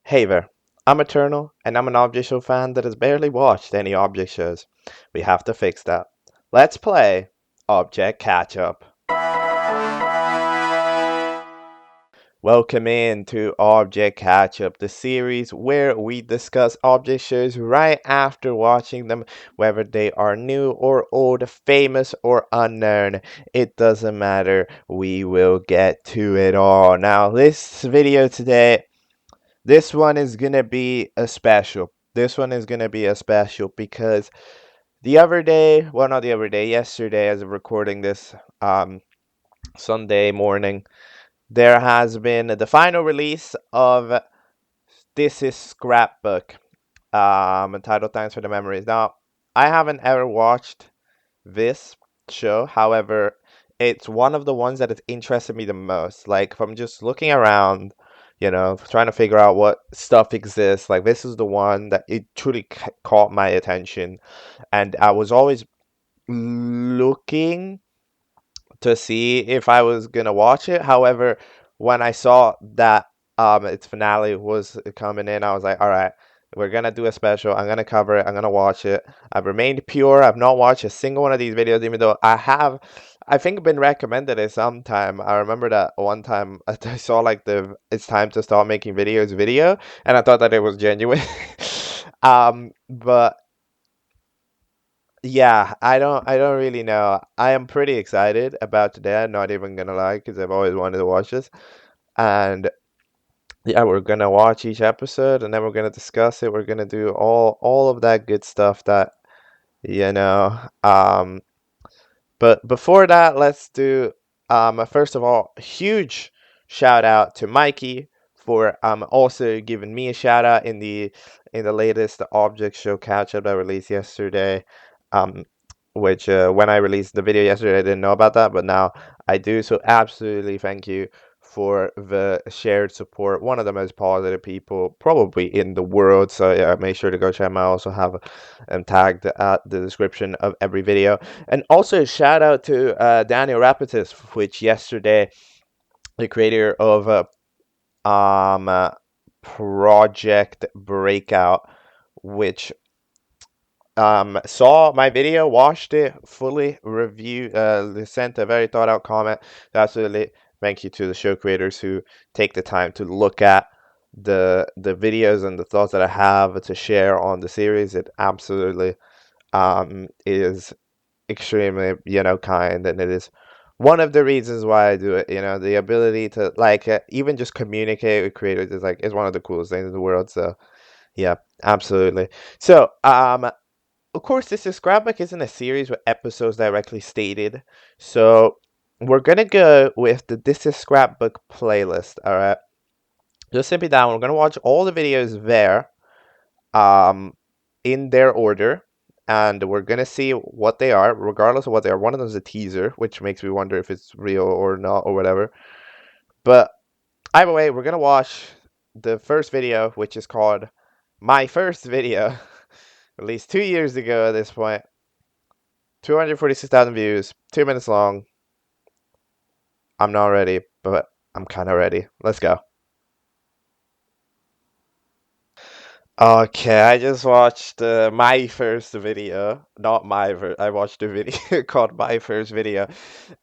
Hey there, I'm Eternal, and I'm an object show fan that has barely watched any object shows. We have to fix that. Let's play Object Catchup. Welcome in to Object Catchup, the series where we discuss object shows right after watching them, whether they are new or old, famous or unknown. It doesn't matter, we will get to it all. Now, this video today, this one is gonna be a special. This one is gonna be a special because the other day, well, not the other day, yesterday, as of recording this Sunday morning, there has been the final release of This Is Scrapbook, entitled Thanks for the Memories. Now, I haven't ever watched this show. However, it's one of the ones that has interested me the most. Like, from just looking around, trying to figure out what stuff exists, like, this is the one that it truly caught my attention. And I was always looking to see if I was gonna watch it. However, when I saw that its finale was coming in, I was like, all right, we're gonna do a special. I'm gonna cover it. I'm gonna watch it. I've remained pure. I've not watched a single one of these videos, even though I think, been recommended it sometime. I remember that one time I saw like the "it's time to start making videos" video, and I thought that it was genuine. But yeah, I don't really know. I am pretty excited about today. I'm not even gonna lie, because I've always wanted to watch this. And yeah, we're gonna watch each episode, and then we're gonna discuss it. We're gonna do all of that good stuff that you know. But before that, let's do first of all, huge shout out to Mikey for also giving me a shout out in the latest object show catch up that released yesterday. Um, which when I released the video yesterday, I didn't know about that, but now I do. So absolutely thank you for the shared support. One of the most positive people probably in the world. So yeah, make sure to go check him out. I also have tagged at the description of every video. And also shout out to Daniel Rapitis, which yesterday, the creator of Project Breakout, which saw my video, watched it fully, reviewed, sent a very thought out comment. Absolutely, thank you to the show creators who take the time to look at the videos and the thoughts that I have to share on the series. It absolutely is extremely kind, and it is one of the reasons why I do it. The ability to like even just communicate with creators is one of the coolest things in the world. So yeah, absolutely. So of course, This Is Scrapbook isn't a series with episodes directly stated, so we're gonna go with the This Is Scrapbook playlist. All right, just simply down. We're gonna watch all the videos there, um, in their order, and we're gonna see what they are, regardless of what they are. One of them is a teaser, which makes me wonder if it's real or not or whatever. But either way, we're gonna watch the first video, which is called "My First Video," released 2 years ago at this point. 246,000 views, 2 minutes long. I'm not ready, but I'm kind of ready. Let's go. Okay, I just watched my first video. Not my first. I watched a video called My First Video.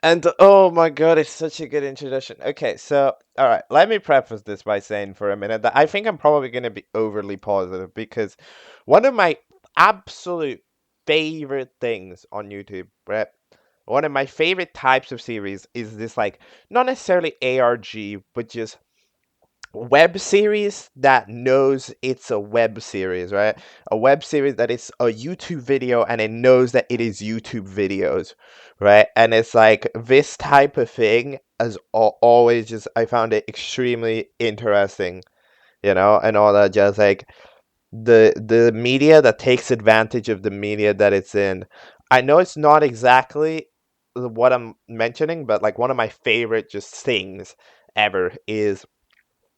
And oh my god, it's such a good introduction. Okay, so, alright, let me preface this by saying for a minute that I think I'm probably going to be overly positive because one of my absolute favorite things on YouTube, right? One of my favorite types of series is this, like, not necessarily ARG, but just web series that knows it's a web series, right? A web series that is a YouTube video and it knows that it is YouTube videos, right? And it's like this type of thing, as always, just I found it extremely interesting, and all that, just like the media that takes advantage of the media that it's in. I know it's not exactly what I'm mentioning, but like one of my favorite just things ever is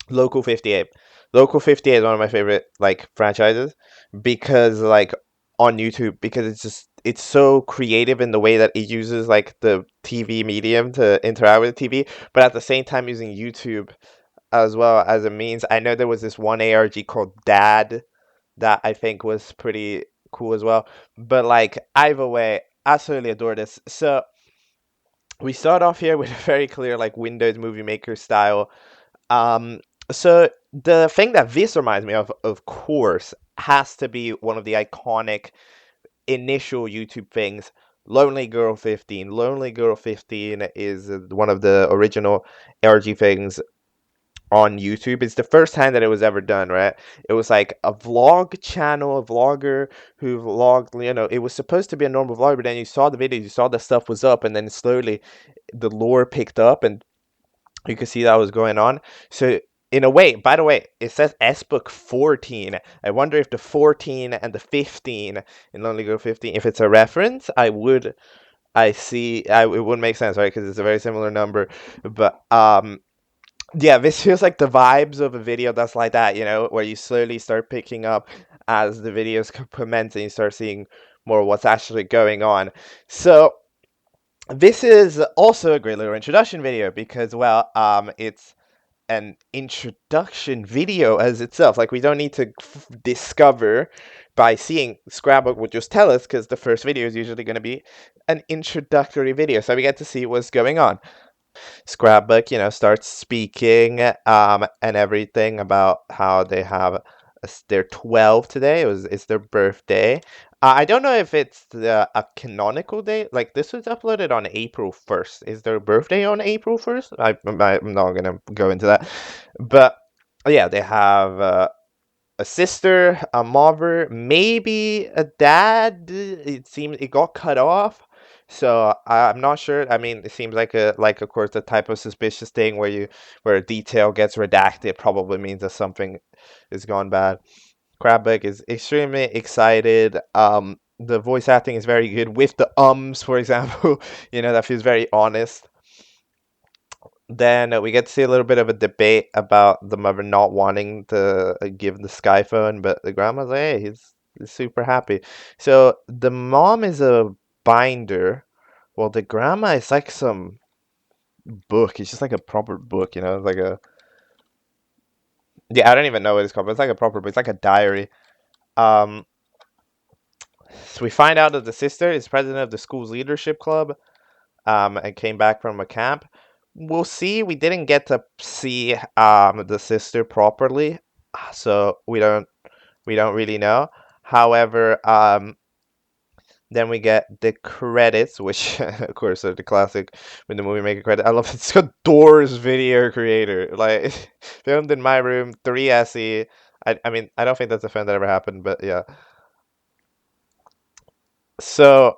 Local 58. Local 58 is one of my favorite like franchises because like on YouTube, because it's so creative in the way that it uses like the TV medium to interact with the TV, but at the same time using YouTube as well as a means. I know there was this one ARG called Dad that I think was pretty cool as well. But like either way, absolutely adore this. So we start off here with a very clear like Windows Movie Maker style. Um, so the thing that this reminds me of course, has to be one of the iconic initial YouTube things. Lonely Girl 15. Lonely Girl 15 is one of the original ARG things on YouTube. It's the first time that it was ever done, right? It was like a vlog channel, a vlogger who vlogged, it was supposed to be a normal vlog, but then you saw the videos, you saw that stuff was up, and then slowly the lore picked up and you could see that was going on. So in a way, by the way, it says SBook 14. I wonder if the 14 and the 15 in Lonely Girl 15, if it's a reference, it would make sense, right? Because it's a very similar number. But yeah, this feels like the vibes of a video that's like that, where you slowly start picking up as the videos commence and you start seeing more of what's actually going on. So this is also a great little introduction video because, well, it's an introduction video as itself. Like, we don't need to discover by seeing Scrapbook will just tell us, because the first video is usually going to be an introductory video, so we get to see what's going on. Scrapbook, starts speaking and everything about how they have they're 12 today. It's their birthday. I don't know if it's a canonical date. Like, this was uploaded on April 1st. Is their birthday on April 1st? I'm not gonna go into that, but yeah, they have a sister, a mother, maybe a dad. It seems it got cut off, so I'm not sure. I mean, it seems like of course the type of suspicious thing where a detail gets redacted probably means that something is gone bad. Crabbeck is extremely excited. The voice acting is very good with the ums, for example. That feels very honest. Then we get to see a little bit of a debate about the mother not wanting to give the Sky phone, but the grandma's like, hey, he's super happy. So the mom is a binder, while the grandma is like some book. It's just like a proper book, It's like a yeah, I don't even know what it's called, but it's like a proper book. It's like a diary. Um, so we find out that the sister is president of the school's leadership club. And came back from a camp. We'll see. We didn't get to see the sister properly, so we don't really know. However, then we get the credits, which of course are the classic when the movie make a credit. I love it. It's got Doors video creator, like filmed in my room, 3SE. I mean, I don't think that's a film that ever happened, but yeah. So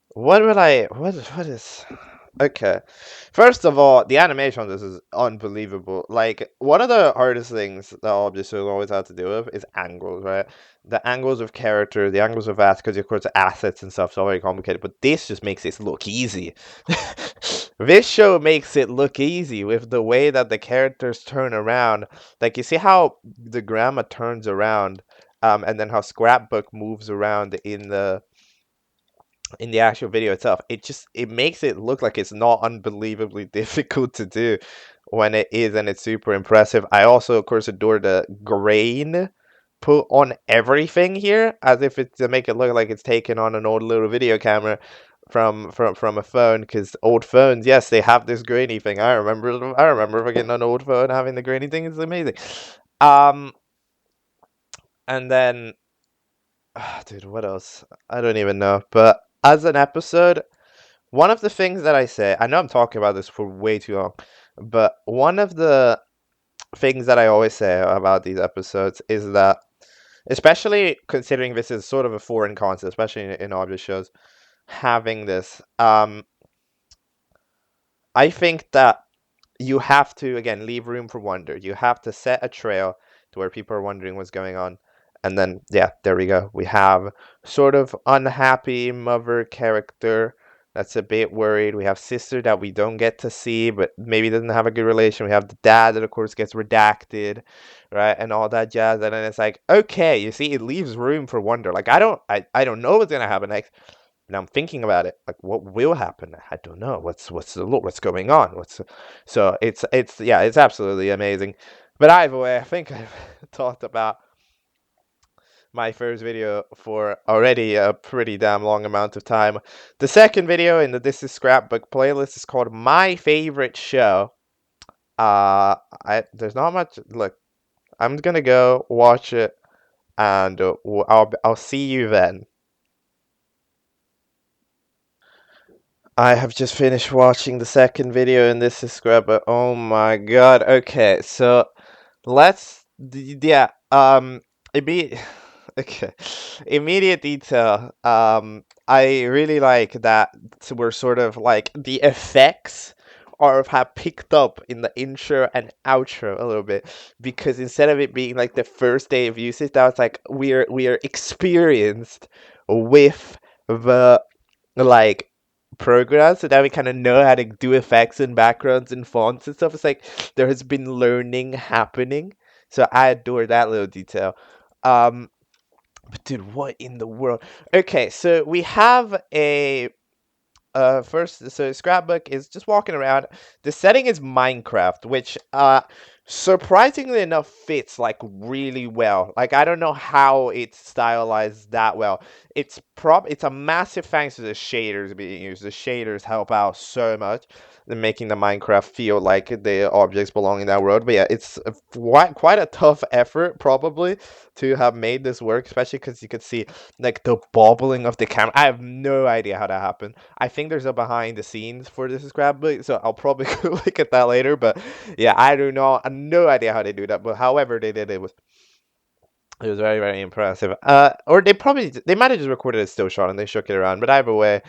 what is okay. First of all, the animation on this is unbelievable. Like, one of the hardest things that Objects will always have to do with is angles, right? The angles of character, the angles of that, because of course assets and stuff is all very complicated, but this just makes it look easy. This show makes it look easy with the way that the characters turn around. Like, you see how the grandma turns around, and then how Scrapbook moves around in the actual video itself. It makes it look like it's not unbelievably difficult to do when it is, and it's super impressive. I also of course adore the grain put on everything here, as if it's to make it look like it's taken on an old little video camera from a phone, because old phones, yes, they have this grainy thing. I remember getting an old phone having the grainy thing. It's amazing. um and then dude, what else? I don't even know. But as an episode, one of the things that I say, I know I'm talking about this for way too long, but one of the things that I always say about these episodes is that, especially considering this is sort of a foreign concept, especially in object shows, having this, I think that you have to, again, leave room for wonder. You have to set a trail to where people are wondering what's going on. And then, yeah, there we go. We have sort of unhappy mother character that's a bit worried. We have sister that we don't get to see, but maybe doesn't have a good relation. We have the dad that, of course, gets redacted, right? And all that jazz. And then it's like, okay, you see, it leaves room for wonder. Like, I don't know what's going to happen next, and I'm thinking about it, like what will happen? I don't know. What's going on? So it's yeah, it's absolutely amazing. But either way, I think I've talked about my first video for already a pretty damn long amount of time. The second video in the This is Scrapbook playlist is called My Favorite Show. There's not much. Look, I'm gonna go watch it, and I'll see you then. I have just finished watching the second video in This is Scrapbook. Oh my god. Okay, so yeah, immediate okay. Immediate detail. I really like that we're sort of like the effects are have picked up in the intro and outro a little bit, because instead of it being like the first day of usage, that was like we are experienced with the like programs, so that we kind of know how to do effects and backgrounds and fonts and stuff. It's like there has been learning happening. So I adore that little detail. Um, but dude, what in the world? Okay, so we have a first, so Scrapbook is just walking around. The setting is Minecraft, which surprisingly enough fits like really well. Like I don't know how it's stylized that well. It's a massive thanks to the shaders being used. The shaders help out so much in making the Minecraft feel like the objects belong in that world. But yeah, it's quite a tough effort probably to have made this work, especially because you could see like the bobbling of the camera. I have no idea how that happened. I think there's a behind the scenes for this scrapbook, so I'll probably go look at that later. But yeah, I do not, no idea how they do that. But however they did, it was very very impressive. Or they might have just recorded a still shot and they shook it around. But either way,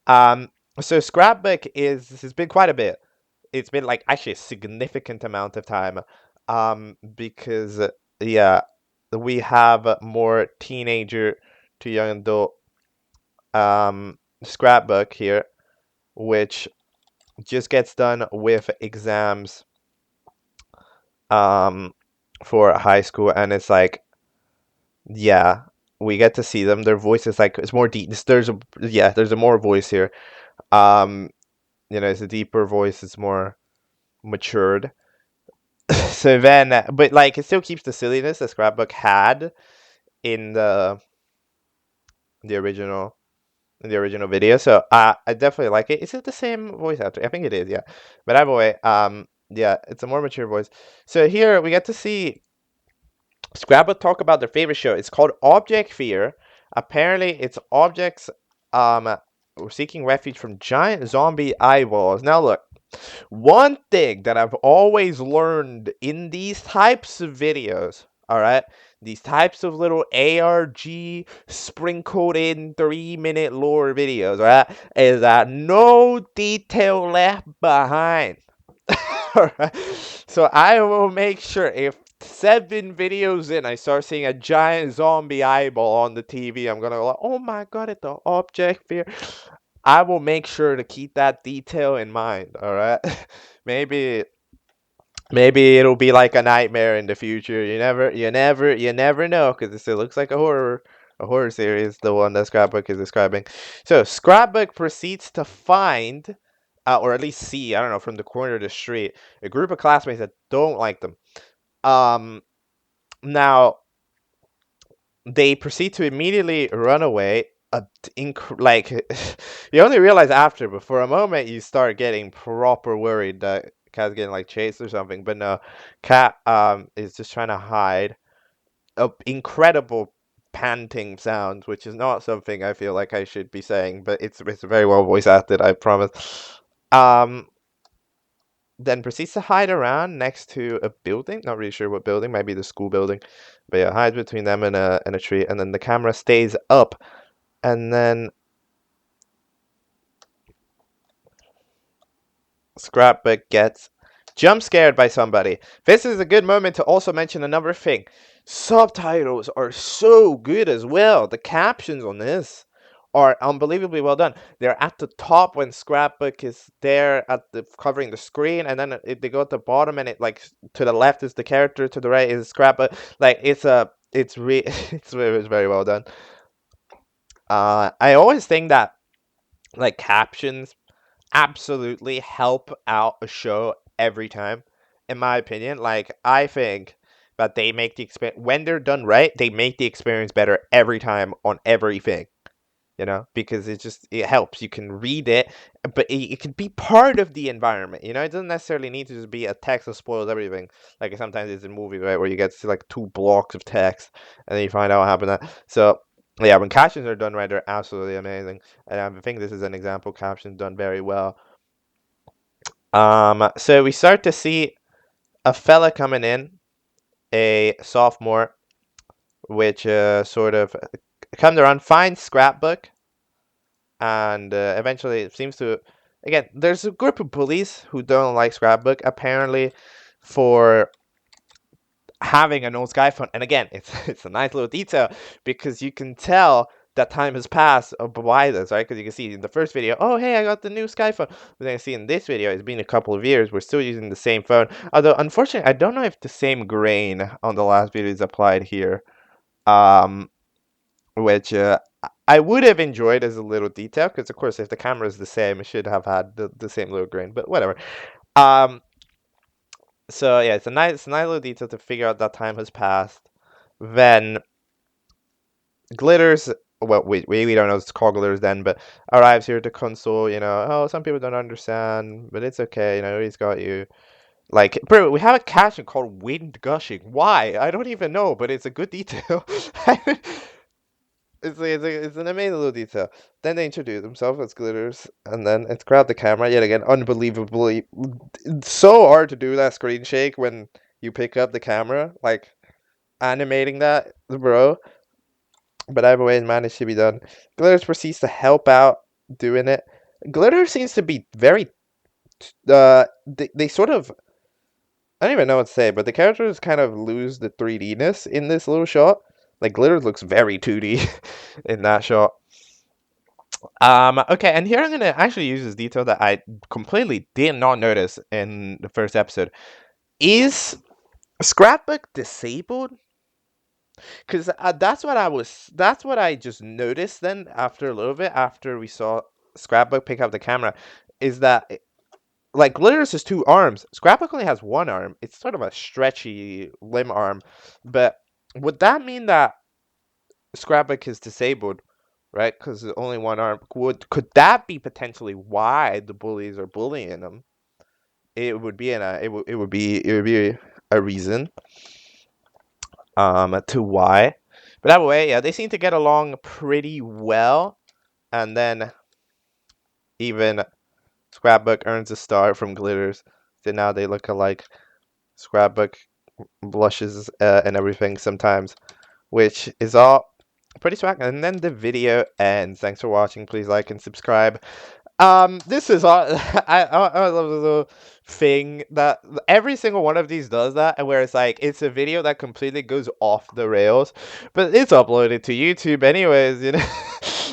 um, so scrapbook has been quite a bit. It's been like actually a significant amount of time, because yeah, we have more teenager to young adult scrapbook here, which just gets done with exams um for high school, and it's like yeah, we get to see them. Their voice is like it's more deep. There's a more voice here. Um, it's a deeper voice. It's more matured. So then, but like it still keeps the silliness that Scrapbook had in the original the original video. So I definitely like it. Is it the same voice actor? I think it is, yeah. But either way, yeah, it's a more mature voice. So here we get to see Scrabble talk about their favorite show. It's called Object Fear. Apparently, it's objects seeking refuge from giant zombie eyeballs. Now look, one thing that I've always learned in these types of videos, all right, these types of little ARG sprinkled in 3-minute lore videos, all right, is that no detail left behind. All right. So I will make sure if 7 videos in I start seeing a giant zombie eyeball on the TV, I'm gonna go like, oh my god, it's the object fear. I will make sure to keep that detail in mind. All right. maybe maybe it'll be like a nightmare in the future. You never know, because it still looks like a horror series, the one that Scrapbook is describing. So Scrapbook proceeds to find, or at least see, I don't know, from the corner of the street, a group of classmates that don't like them. Now they proceed to immediately run away. Like you only realize after, but for a moment you start getting proper worried that Cat's getting like chased or something. But no, Cat is just trying to hide. Incredible panting sounds, which is not something I feel like I should be saying, but it's very well voice acted, I promise. Um, then proceeds to hide around next to a building. Not really sure what building, might be the school building. But yeah, hides between them and a tree, and then the camera stays up, and then Scrapbook gets jump scared by somebody. This is a good moment to also mention another thing. Subtitles are so good as well. The captions on this are unbelievably well done. They're at the top when Scrapbook is there at the covering the screen, and then they go at the bottom, and it like to the left is the character, to the right is Scrapbook. Like it's very well done. I always think that like captions absolutely help out a show every time, in my opinion. Like, I think that they make the experience, when they're done right, they make the experience better every time on everything, because it helps. You can read it, but it can be part of the environment. It doesn't necessarily need to just be a text that spoils everything. Like sometimes it's in movies, right, where you get to see like 2 blocks of text and then you find out what happened. So yeah, when captions are done right, they're absolutely amazing. And I think this is an example, captions done very well. So we start to see a fella coming in, a sophomore, which sort of comes around, finds scrapbook, and eventually it seems to, again, there's a group of bullies who don't like scrapbook, apparently, for having an old skyphone. And again, it's a nice little detail, because you can tell that time has passed by this, right? Because you can see in the first video, oh hey, I got the new skyphone. But then you see in this video, it's been a couple of years, we're still using the same phone. Although unfortunately, I don't know if the same grain on the last video is applied here. Which I would have enjoyed as a little detail, because of course if the camera is the same, it should have had the same little grain, but whatever. Um, so yeah, it's a nice little detail to figure out that time has passed. Then Glitters, well, we don't know it's called Glitters then, but arrives here to console. Oh, some people don't understand, but it's okay. He's got you. Like, bro, we have a caption called "Wind Gushing." Why? I don't even know, but it's a good detail. It's an amazing little detail. Then they introduce themselves as Glitters, and then it's grab the camera yet again. Unbelievably, it's so hard to do that screen shake when you pick up the camera, like animating that, bro. But either way, it managed to be done. Glitters proceeds to help out doing it. Glitter seems to be very, they sort of, I don't even know what to say, but the characters kind of lose the 3D-ness in this little shot. Like, Glitters looks very 2D in that shot. Okay, and here I'm gonna actually use this detail that I completely did not notice in the first episode. Is Scrapbook disabled? Because that's what I just noticed then after a little bit, after we saw Scrapbook pick up the camera, is that, like, Glitters has 2 arms. Scrapbook only has 1 arm. It's sort of a stretchy limb arm. But would that mean that Scrapbook is disabled, right? Because only 1 arm. Could that be potentially why the bullies are bullying him? It would be a reason to why. But that way, yeah, they seem to get along pretty well. And then even Scrapbook earns a star from Glitters. So now they look alike. Scrapbook blushes and everything sometimes, which is all pretty swag. And then the video ends. Thanks for watching. Please like and subscribe. This is all. I love the little thing that every single one of these does that, and where it's like it's a video that completely goes off the rails, but it's uploaded to YouTube anyways,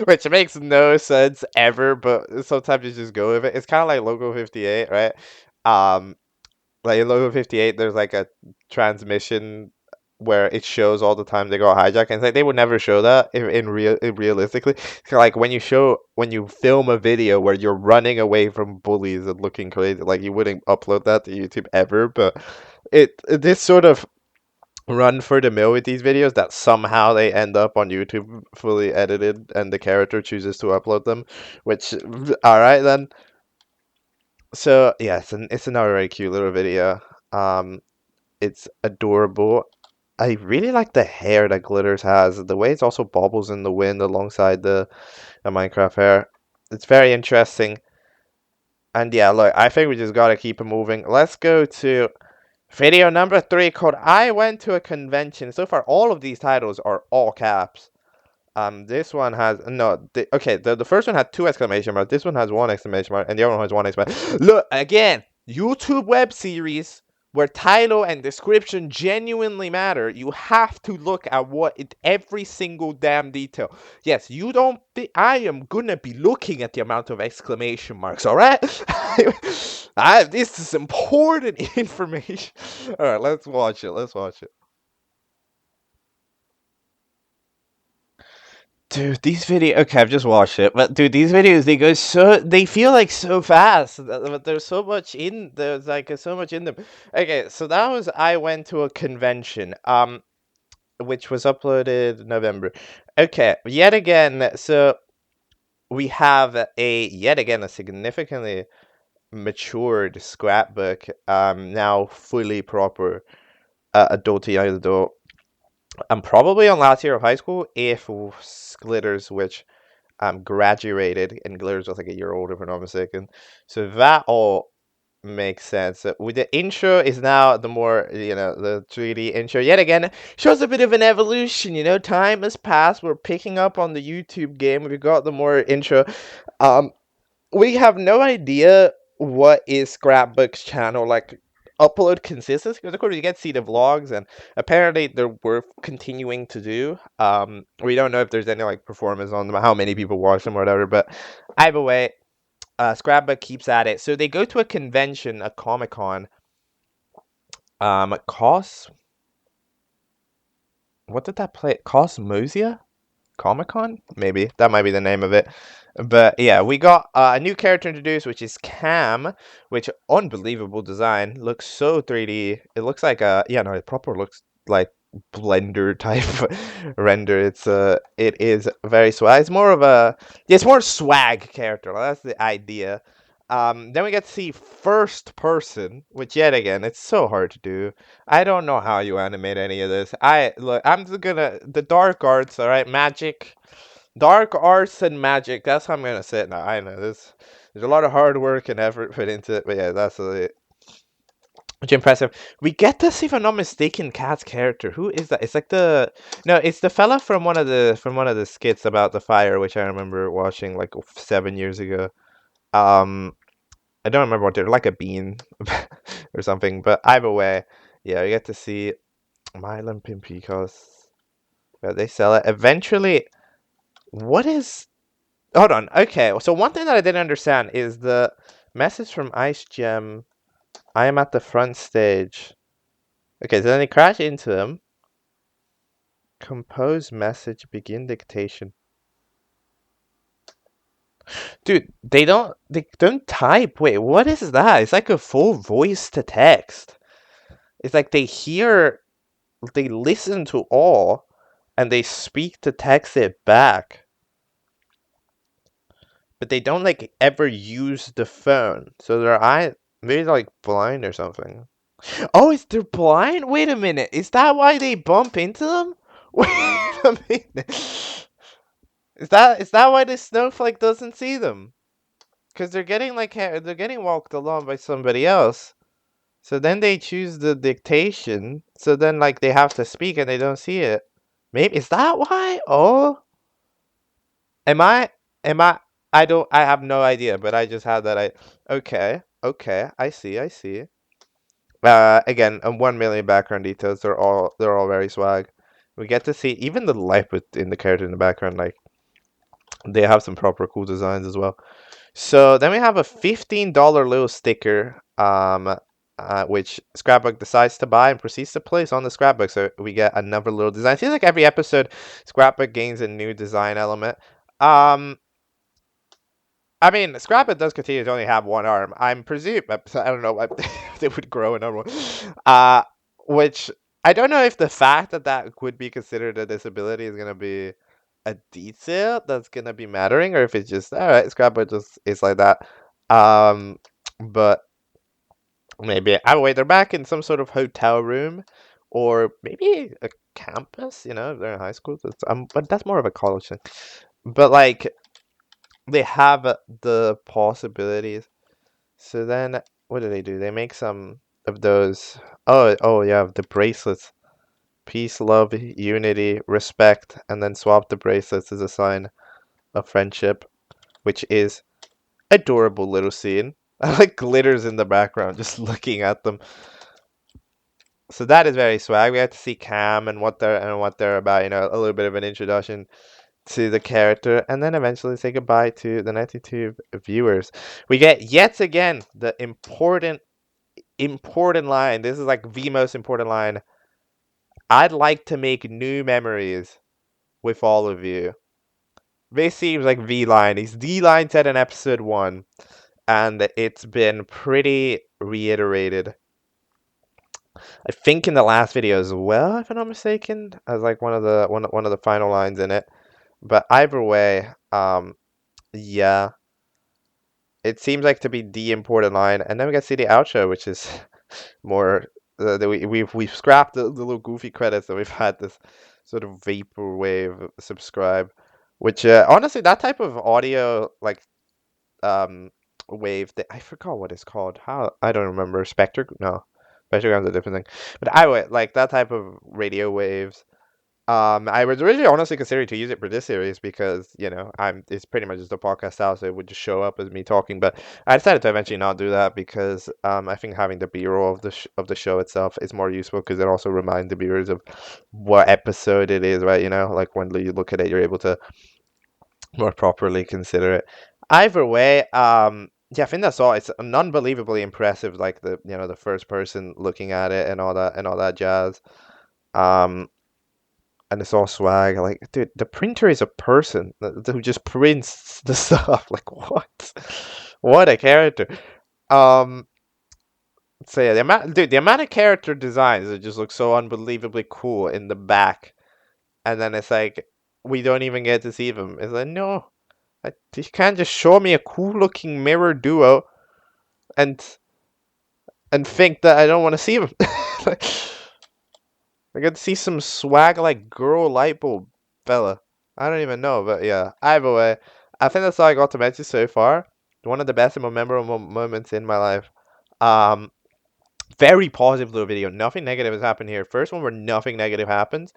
which makes no sense ever. But sometimes you just go with it. It's kind of like Logo 58, right? Um, like in Logo 58, there's like a transmission where it shows all the time they got hijacked, and it's like they would never show that realistically. It's like when you film a video where you're running away from bullies and looking crazy, like you wouldn't upload that to YouTube ever. But this sort of run for the mill with these videos that somehow they end up on YouTube fully edited, and the character chooses to upload them, which all right then. So yeah, it's another very cute little video. It's adorable. I really like the hair that Glitters has. The way it also bobbles in the wind alongside the Minecraft hair. It's very interesting. And yeah, look, I think we just gotta keep it moving. Let's go to video number 3 called I Went to a Convention. So far, all of these titles are all caps. This one has no. Okay, the first one had 2 exclamation marks. This one has 1 exclamation mark, and the other one has 1 exclamation. Look again, YouTube web series where title and description genuinely matter. You have to look at every single damn detail. Yes, you don't. I am gonna be looking at the amount of exclamation marks. All right, this is important information. All right, let's watch it. Let's watch it. Dude, these videos. Okay, I've just watched it, but dude, these videos they feel like so fast, but there's so much in there's like so much in them. Okay, so that was I went to a convention, which was uploaded November. Okay, yet again, so we have yet again a significantly matured scrapbook, now fully proper adult young adult. I'm probably on last year of high school if Glitters, which graduated, and Glitters was like a year older, if I'm not mistaken. So that all makes sense. With the intro is now the more, the 3D intro yet again shows a bit of an evolution. Time has passed. We're picking up on the YouTube game. We've got the more intro. Um, we have no idea what is Scrapbook's channel like upload consistency, because of course you get to see the vlogs, and apparently they're worth continuing to do. We don't know if there's any like performance on them, how many people watch them or whatever, but either way, Scrapbook keeps at it. So they go to a convention, a Comic-Con. Cos what did that play? Cosmosia? Comic-Con? Maybe. That might be the name of it. But yeah, we got a new character introduced, which is Cam, which unbelievable design. Looks so 3D. It looks like yeah, no, it proper looks like Blender type render. It is very swag. It's more of a yeah, it's more swag character. That's the idea. Then we get to see first person, which yet again, it's so hard to do. I don't know how you animate any of this. I'm just gonna the dark arts, all right, magic, dark arts and magic. That's how I'm gonna say it now. I know this. There's a lot of hard work and effort put into it, but yeah, that's it. Which impressive. We get to see, if I'm not mistaken, Cat's character. Who is that? It's like no, it's the fella from one of the skits about the fire, which I remember watching like 7 years ago. Um, I don't remember what they're like, a bean or something, but either way, yeah, you get to see Mylan Pimpicos. Yeah, they sell it. Eventually, what is. Hold on. Okay, so one thing that I didn't understand is the message from Ice Gem. I am at the front stage. Okay, so then they crash into them. Compose message, begin dictation. Dude, they don't type. Wait, what is that? It's like a full voice to text. It's like they listen to all and they speak to text it back, but they don't like ever use the phone, so maybe they're like blind or something. Oh, is they're blind? Wait a minute, is that why they bump into them? Wait a minute, is that why the snowflake doesn't see them? Because they're getting walked along by somebody else. So then they choose the dictation. So then like they have to speak and they don't see it. Maybe is that why? Oh, am I? Am I? I don't. I have no idea. But I just had that. Okay. Okay. I see. I see. Again, 1 million background details. They're all very swag. We get to see even the light in the character in the background. Like they have some proper cool designs as well. So then we have a $15 little sticker, which Scrapbook decides to buy and proceeds to place on the scrapbook. So we get another little design. It seems like every episode, Scrapbook gains a new design element. Um, I mean, Scrapbook does continue to only have one arm. I'm presume I don't know what they would grow another one. Which I don't know if the fact that would be considered a disability is gonna be a detail that's gonna be mattering, or if it's just all right, Scrapbook just is like that. Um, but maybe I wait. They're back in some sort of hotel room, or maybe a campus. If they're in high school. But that's more of a college thing. But like they have the possibilities. So then, what do? They make some of those. Oh yeah, the bracelets. Peace, love, unity, respect, and then swap the bracelets as a sign of friendship, which is adorable little scene. I like glitters in the background, just looking at them. So that is very swag. We have to see Cam and what they're about. A little bit of an introduction to the character, and then eventually say goodbye to the 92 viewers. We get yet again the important line. This is like the most important line. I'd like to make new memories with all of you. This seems like V line. He's D line said in episode 1, and it's been pretty reiterated. I think in the last video as well, if I'm not mistaken, as like one of the final lines in it. But either way, yeah, it seems like to be the important line, and then we got to see the outro, which is more we've scrapped the little goofy credits that we've had this sort of vaporwave subscribe, which honestly that type of audio like um wave that I forgot what it's called. How I don't remember. No, spectrogram's a different thing. But anyway, like that type of radio waves. I was originally honestly considering to use it for this series because, it's pretty much just a podcast style, so it would just show up as me talking. But I decided to eventually not do that because I think having the B-roll of the show itself is more useful because it also reminds the viewers of what episode it is, right? Like when you look at it, you're able to more properly consider it. Either way, yeah, I think that's all. It's an unbelievably impressive, like the first person looking at it and all that jazz. Um, and it's all swag. Like, dude, the printer is a person who just prints the stuff. Like, what? What a character. Um, so yeah, the amount of character designs that just look so unbelievably cool in the back, and then it's like we don't even get to see them. It's like, no, you can't just show me a cool looking mirror duo and think that I don't want to see them. Like, I get to see some swag like girl light bulb fella. I don't even know, but yeah. Either way, I think that's all I got to mention so far. One of the best and most memorable moments in my life. Um, Very positive little video. Nothing negative has happened here. First one where nothing negative happens.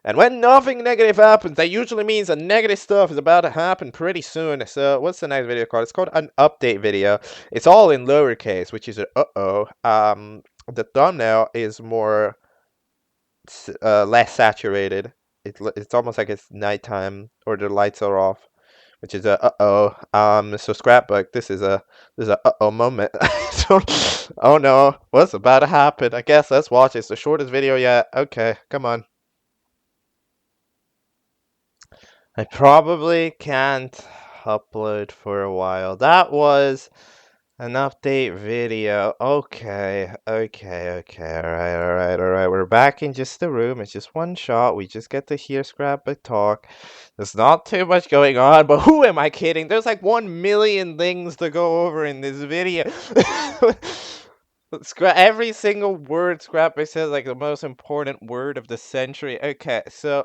And when nothing negative happens, that usually means that negative stuff is about to happen pretty soon. So what's the next video called? It's called an update video. It's all in lowercase, which is a uh-oh. The thumbnail is more less saturated. It's almost like it's nighttime or the lights are off, which is a uh-oh. So scrapbook, this is a uh-oh moment. Oh no, what's about to happen? I guess let's watch it. It's the shortest video yet. Okay, come on. I probably can't upload for a while. That was an update video. Okay. Alright. We're back in just the room. It's just one shot. We just get to hear Scrapbook talk. There's not too much going on, but who am I kidding? There's like 1 million things to go over in this video. Every single word Scrapbook says like the most important word of the century. Okay, so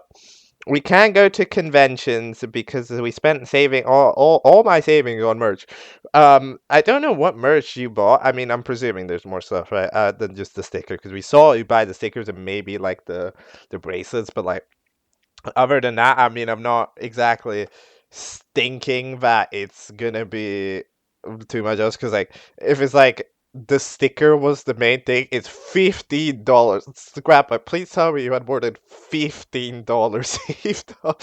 we can't go to conventions because we spent saving all my savings on merch. I don't know what merch you bought. I mean, I'm presuming there's more stuff, right? Than just the sticker, because we saw you buy the stickers and maybe like the bracelets, but like other than that, I mean, I'm not exactly thinking that it's gonna be too much else. Because like, if it's like the sticker was the main thing, it's $15. Scrap, but please tell me you had more than $15 saved up.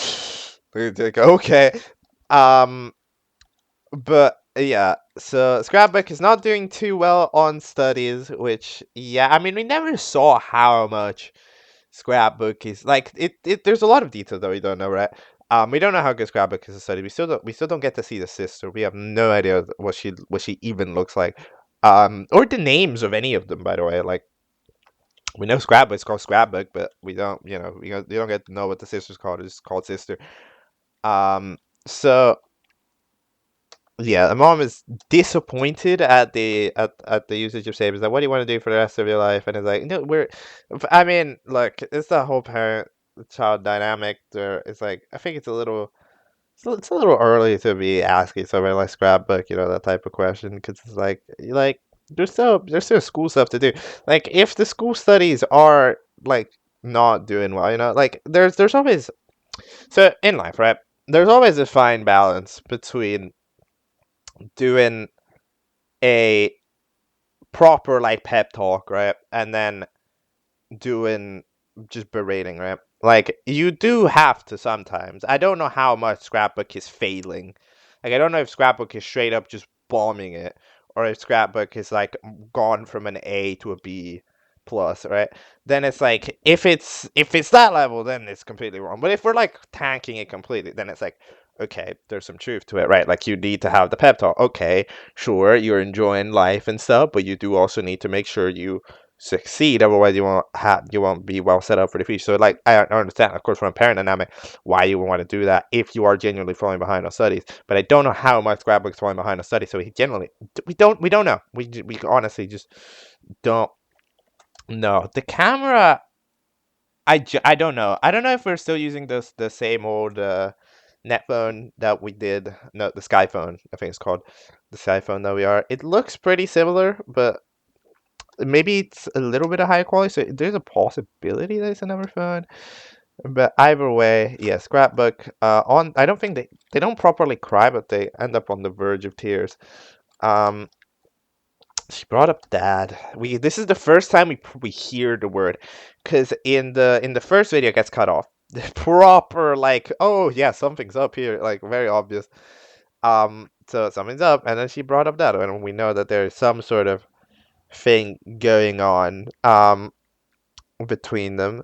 Like, okay, um, but yeah. So Scrapbook is not doing too well on studies, which yeah, I mean, we never saw how much Scrapbook is like it there's a lot of detail that we don't know, right? We don't know how good Scrapbook is a study. We still don't get to see the sister. We have no idea what she even looks like. Or the names of any of them, by the way. Like, we know Scrapbook's called Scrapbook, but we don't, you don't get to know what the sister's called. It's called sister. Um so yeah, the mom is disappointed at the usage of savings. Like, what do you want to do for the rest of your life? And it's like, no, I mean, look, it's the whole parent-child dynamic. There, it's like I think it's a little early to be asking somebody like Scrapbook, that type of question, because it's like there's still school stuff to do. Like, if the school studies are like not doing well, like there's always so in life, right? There's always a fine balance between doing a proper like pep talk, right? And then doing just berating, right? Like, you do have to sometimes. I don't know how much Scrapbook is failing. Like, I don't know if Scrapbook is straight up just bombing it, or if Scrapbook is like gone from an A to a B plus, right? Then it's like, if it's that level, then it's completely wrong. But if we're like tanking it completely, then it's like, okay, there's some truth to it, right? Like you need to have the pep talk. Okay, sure, you're enjoying life and stuff, but you do also need to make sure you succeed. Otherwise, you won't be well set up for the future. So, like, I understand, of course, from a parent dynamic, why you would want to do that if you are genuinely falling behind on studies. But I don't know how much Scrapbook's falling behind on studies. So he generally, we don't know. We honestly just don't know. The camera, I don't know. I don't know if we're still using the same old net phone that we did. No, the Sky phone. I think it's called the Sky phone that we are. It looks pretty similar, but maybe it's a little bit of higher quality. So there's a possibility that it's another phone. But either way, yeah, Scrapbook. On I don't think they don't properly cry, but they end up on the verge of tears. Um, she brought up dad. This is the first time we hear the word, because in the first video it gets cut off. The proper, like, oh yeah, something's up here, like very obvious. So something's up, and then she brought up dad, and we know that there is some sort of thing going on between them.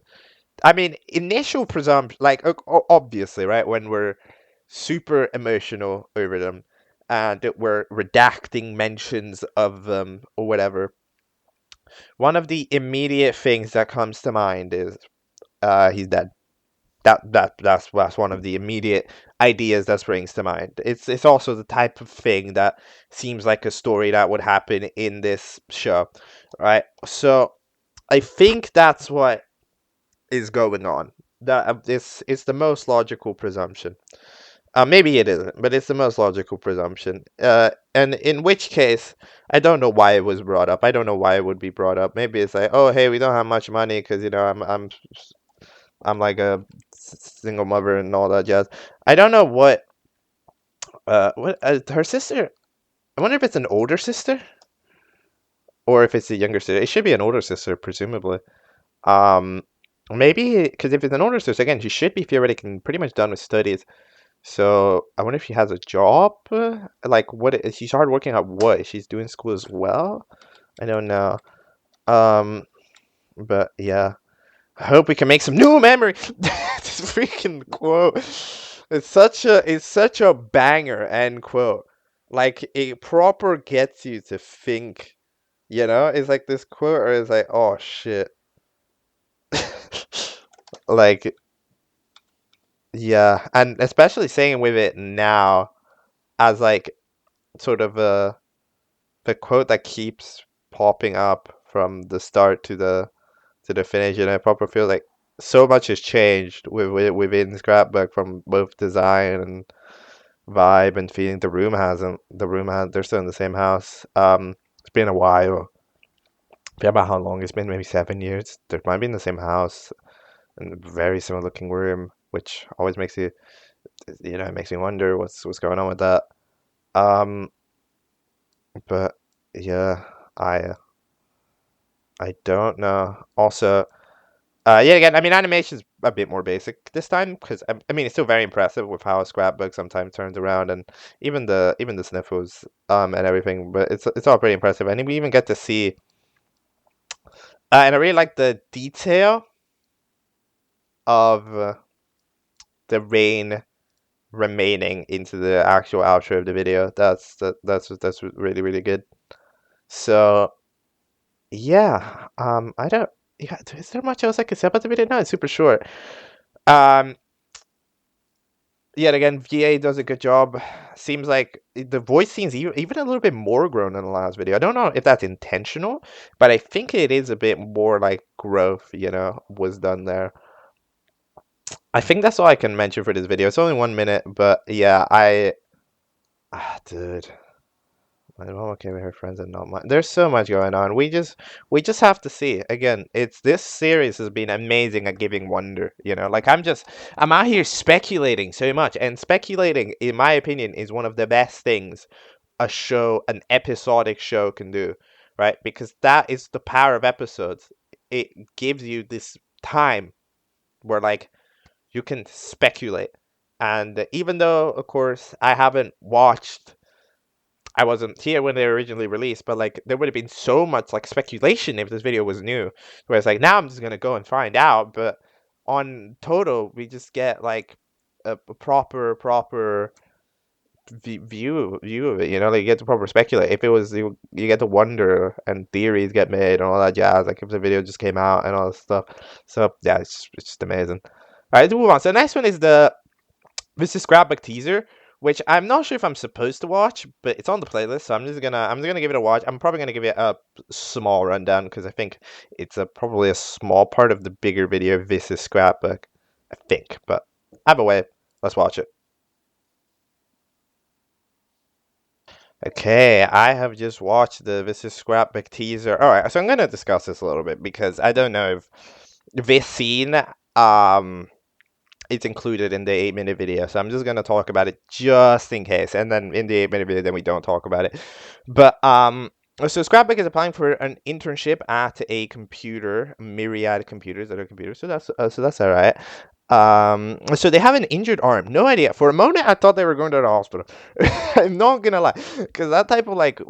I mean, initial presumption, like, obviously, right, when we're super emotional over them and that we're redacting mentions of them or whatever, one of the immediate things that comes to mind is he's dead. That's one of the immediate ideas that springs to mind. It's also the type of thing that seems like a story that would happen in this show, right? So I think that's what is going on. That this is the most logical presumption. Maybe it isn't, but it's the most logical presumption. And in which case, I don't know why it was brought up. I don't know why it would be brought up. Maybe it's like, oh, hey, we don't have much money because I'm like a single mother and all that jazz. I don't know what her sister. I wonder if it's an older sister or if it's a younger sister. It should be an older sister, presumably. Um, Maybe because if it's an older sister, again, she should be theoretically pretty much done with studies. So I wonder if she has a job. Like, what is she started working at? What she's doing school as well? I don't know. Um, but yeah, I hope we can make some new memory. This freaking quote. It's such a banger end quote. Like it proper gets you to think. It's like this quote, or it's like, oh shit. Like, yeah, and especially saying with it now as like sort of the quote that keeps popping up from the start to the finish, I proper feel like so much has changed within Scrapbook, from both design and vibe and feeling. They're still in the same house. It's been a while. I forget about how long it's been, maybe 7 years. They might be in the same house and a very similar looking room, which always makes it makes me wonder what's going on with that. Um, but yeah, I I don't know. Also, yeah, again, I mean, animation's a bit more basic this time because I mean, it's still very impressive with how a Scrapbook sometimes turns around, and even the sniffles and everything. But it's all pretty impressive, and we even get to see. And I really like the detail of the rain remaining into the actual outro of the video. That's really really good. So yeah, I don't. Yeah, is there much else I could say about the video? No, it's super short. Um, Yet again, VA does a good job. Seems like the voice seems even a little bit more grown in the last video. I don't know if that's intentional, but I think it is a bit more like growth, was done there. I think that's all I can mention for this video. It's only 1 minute, but yeah, dude. My mom came with her friends and not mine. There's so much going on. We just have to see. Again, this series has been amazing at giving wonder. Like I'm out here speculating so much, and speculating, in my opinion, is one of the best things an episodic show can do, right? Because that is the power of episodes. It gives you this time where like you can speculate, and even though, of course, I wasn't here when they were originally released, but like there would have been so much like speculation if this video was new. Whereas like now I'm just gonna go and find out. But on total, we just get like a proper view of it. You know, like you get to proper speculate. If it was you get to wonder and theories get made and all that jazz. Like if the video just came out and all this stuff. So yeah, it's just amazing. All right, to move on. So the next one is this is Scrapbook teaser, which I'm not sure if I'm supposed to watch, but it's on the playlist, so I'm just gonna give it a watch. I'm probably gonna give it a small rundown because I think it's probably a small part of the bigger video. This is Scrapbook, I think, but either way, let's watch it. Okay, I have just watched the This is Scrapbook teaser. All right, so I'm gonna discuss this a little bit because I don't know if this scene um it's included in the 8-minute video, so I'm just gonna talk about it just in case, and then in the 8-minute video, then we don't talk about it. But so Scrapbook is applying for an internship at a computer, Myriad Computers, other computers. So that's all right. So they have an injured arm. No idea. For a moment, I thought they were going to the hospital. I'm not gonna lie, because that type of like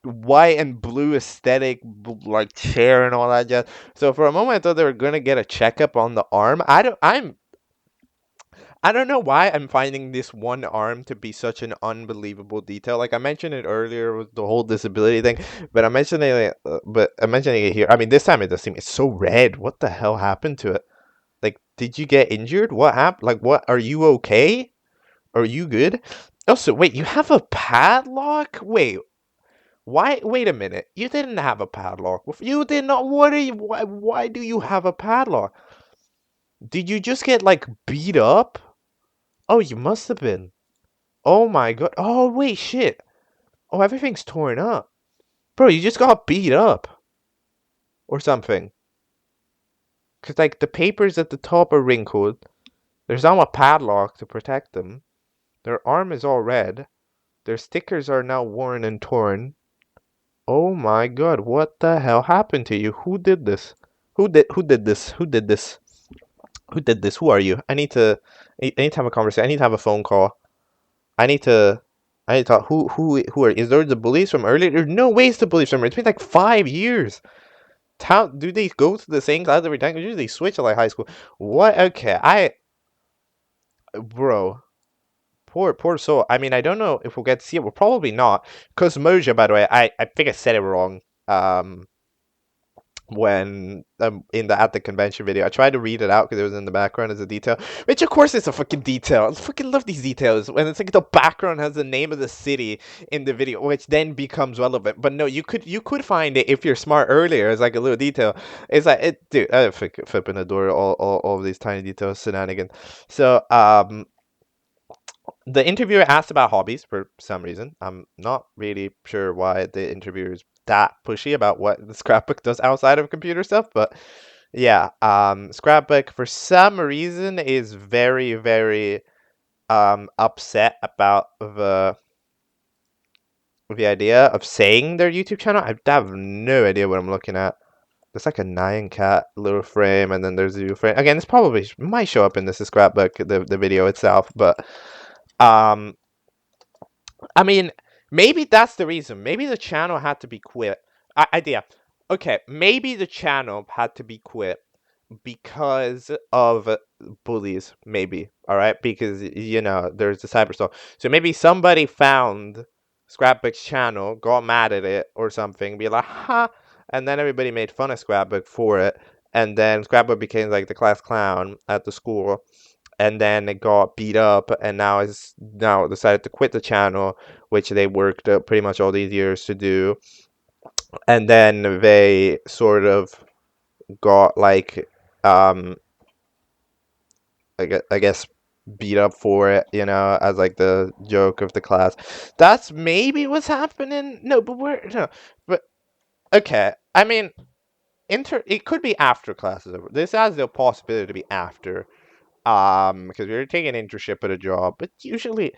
white and blue aesthetic like chair and all that jazz. So for a moment I thought they were gonna get a checkup on the arm. I don't know why I'm finding this one arm to be such an unbelievable detail. Like I mentioned it earlier with the whole disability thing, but I'm mentioning it here. I mean, this time it does seem it's so red. What the hell happened to it? Like, did you get injured? What happened? Like, what? Are you okay? Are you good? Also, wait, you have a padlock? Wait, why? Wait a minute. You didn't have a padlock. You did not. What are you? Why do you have a padlock? Did you just get like beat up? Oh, you must have been. Oh my god. Oh, wait, shit. Oh, everything's torn up. Bro, you just got beat up. Or something. Because, like, the papers at the top are wrinkled. There's now a padlock to protect them. Their arm is all red. Their stickers are now worn and torn. Oh my god, what the hell happened to you? Who did this? Who did this? Who did this? Who did this? Who are you? I need to have a conversation. I need to have a phone call. I need to talk. Who are? Is there the bullies from earlier? There's no way it's the bullies from earlier. It's been like 5 years. How do they go to the same class every time? Usually they switch at like high school. What? Okay, bro, poor soul. I mean, I don't know if we'll get to see it. We'll probably not. Cause Moja, by the way, I think I said it wrong. When in the at the convention video, I tried to read it out because it was in the background as a detail, which of course is a fucking detail. I fucking love these details when it's like the background has the name of the city in the video, which then becomes relevant. But no, you could find it if you're smart earlier as like a little detail. It's like it, dude. I flipping adore all of these tiny details, shenanigans. So the interviewer asked about hobbies for some reason. I'm not really sure why the interviewer is that pushy about what the scrapbook does outside of computer stuff, but yeah, scrapbook for some reason is very upset about the idea of saying their YouTube channel. I have no idea what I'm looking at. There's like a Nyan Cat little frame, and then there's a new frame. Again, this probably might show up in this scrapbook, the video itself, but um I mean, maybe that's the reason. Maybe the channel had to be quit. Idea. Okay, maybe the channel had to be quit because of bullies. Maybe. All right, because you know there's the cyberstalk. So maybe somebody found Scrapbook's channel, got mad at it or something, be like, "Ha!" And then everybody made fun of Scrapbook for it, and then Scrapbook became like the class clown at the school, and then it got beat up, and now decided to quit the channel, which they worked pretty much all these years to do, and then they sort of got like um I guess beat up for it, you know, as like the joke of the class. That's maybe what's happening. No, but but okay. I mean, it could be after classes over. This has the possibility to be after. Because we are taking an internship at a job, but usually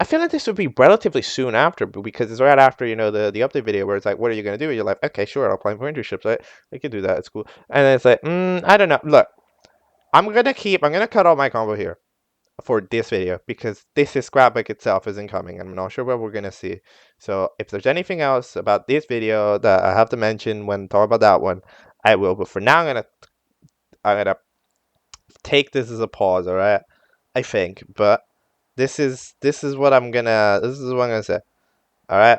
I feel like this would be relatively soon after, but because it's right after, you know, the update video where it's like, what are you gonna do? And you're like, okay, sure, I'll apply for internships, right? I can do that at school. And then it's like, I don't know. Look, I'm gonna cut out my combo here for this video because this is Scrapbook itself isn't coming. I'm not sure what we're gonna see. So if there's anything else about this video that I have to mention when talking about that one, I will. But for now, I'm gonna take this as a pause, all right? I think, but this is what I'm gonna say. All right,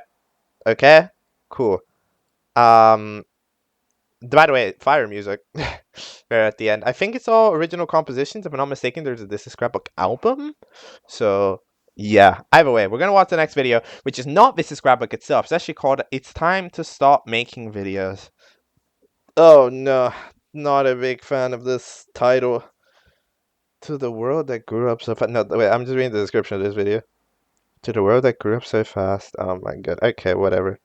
okay, cool. Um, by the way, fire music there at the end. I think it's all original compositions. If I'm not mistaken, there's a This Is Scrapbook album. So yeah, either way, we're gonna watch the next video, which is not This Is Scrapbook itself. It's actually called "It's Time to Stop Making Videos." Oh no, not a big fan of this title. To the world that grew up so fast. No, wait, I'm just reading the description of this video. To the world that grew up so fast. Oh my god. Okay, whatever.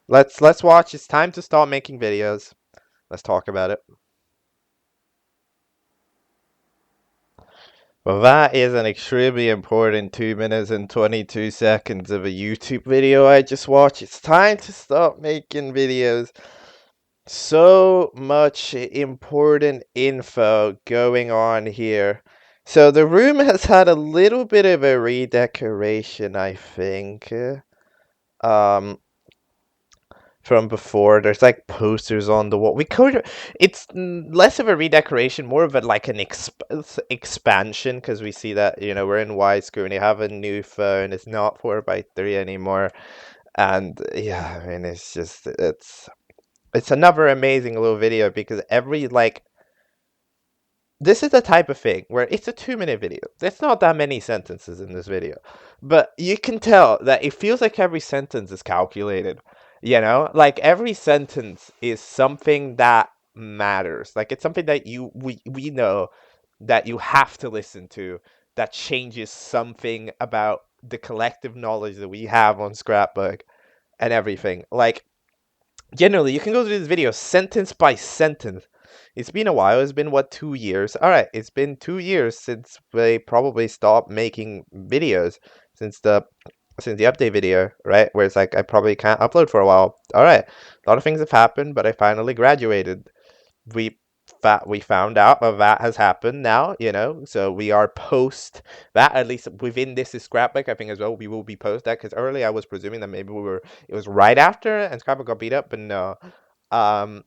Let's watch. It's time to start making videos. Let's talk about it. Well, that is an extremely important 2 minutes and 22 seconds of a YouTube video I just watched. It's time to start making videos. So much important info going on here. So the room has had a little bit of a redecoration, I think. Um, from before. There's like posters on the wall. It's less of a redecoration, more of a like an expansion, because we see that we're in widescreen. You have a new phone. It's not 4:3 anymore, and yeah, I mean it's another amazing little video because every like this is the type of thing where it's a 2 minute video. There's not that many sentences in this video, but you can tell that it feels like every sentence is calculated. Like every sentence is something that matters. Like it's something that we know that you have to listen to that changes something about the collective knowledge that we have on Scrapbook and everything. Like generally, you can go through this video sentence by sentence. It's been a while. It's been what, 2 years? All right, it's been 2 years since they probably stopped making videos since the update video, right? Where it's like I probably can't upload for a while. All right, a lot of things have happened, but I finally graduated. We we found out that has happened now, so we are post that, at least within This Is Scrapbook, I think as well. We will be post that because early I was presuming that maybe it was right after and Scrapbook got beat up, but no. Um,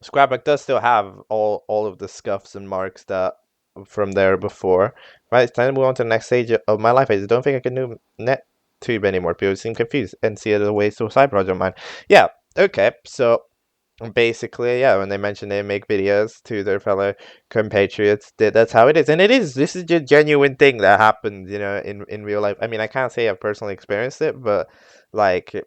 Scrapbook does still have all of the scuffs and marks that from there before. Right, it's time to move on to the next stage of my life. I just don't think I can do NetTube anymore. People seem confused and see it as a waste of a side project of mine. Yeah, okay, so basically, yeah, when they mention they make videos to their fellow compatriots, that's how it is. And this is a genuine thing that happens, in real life. I mean, I can't say I've personally experienced it, but like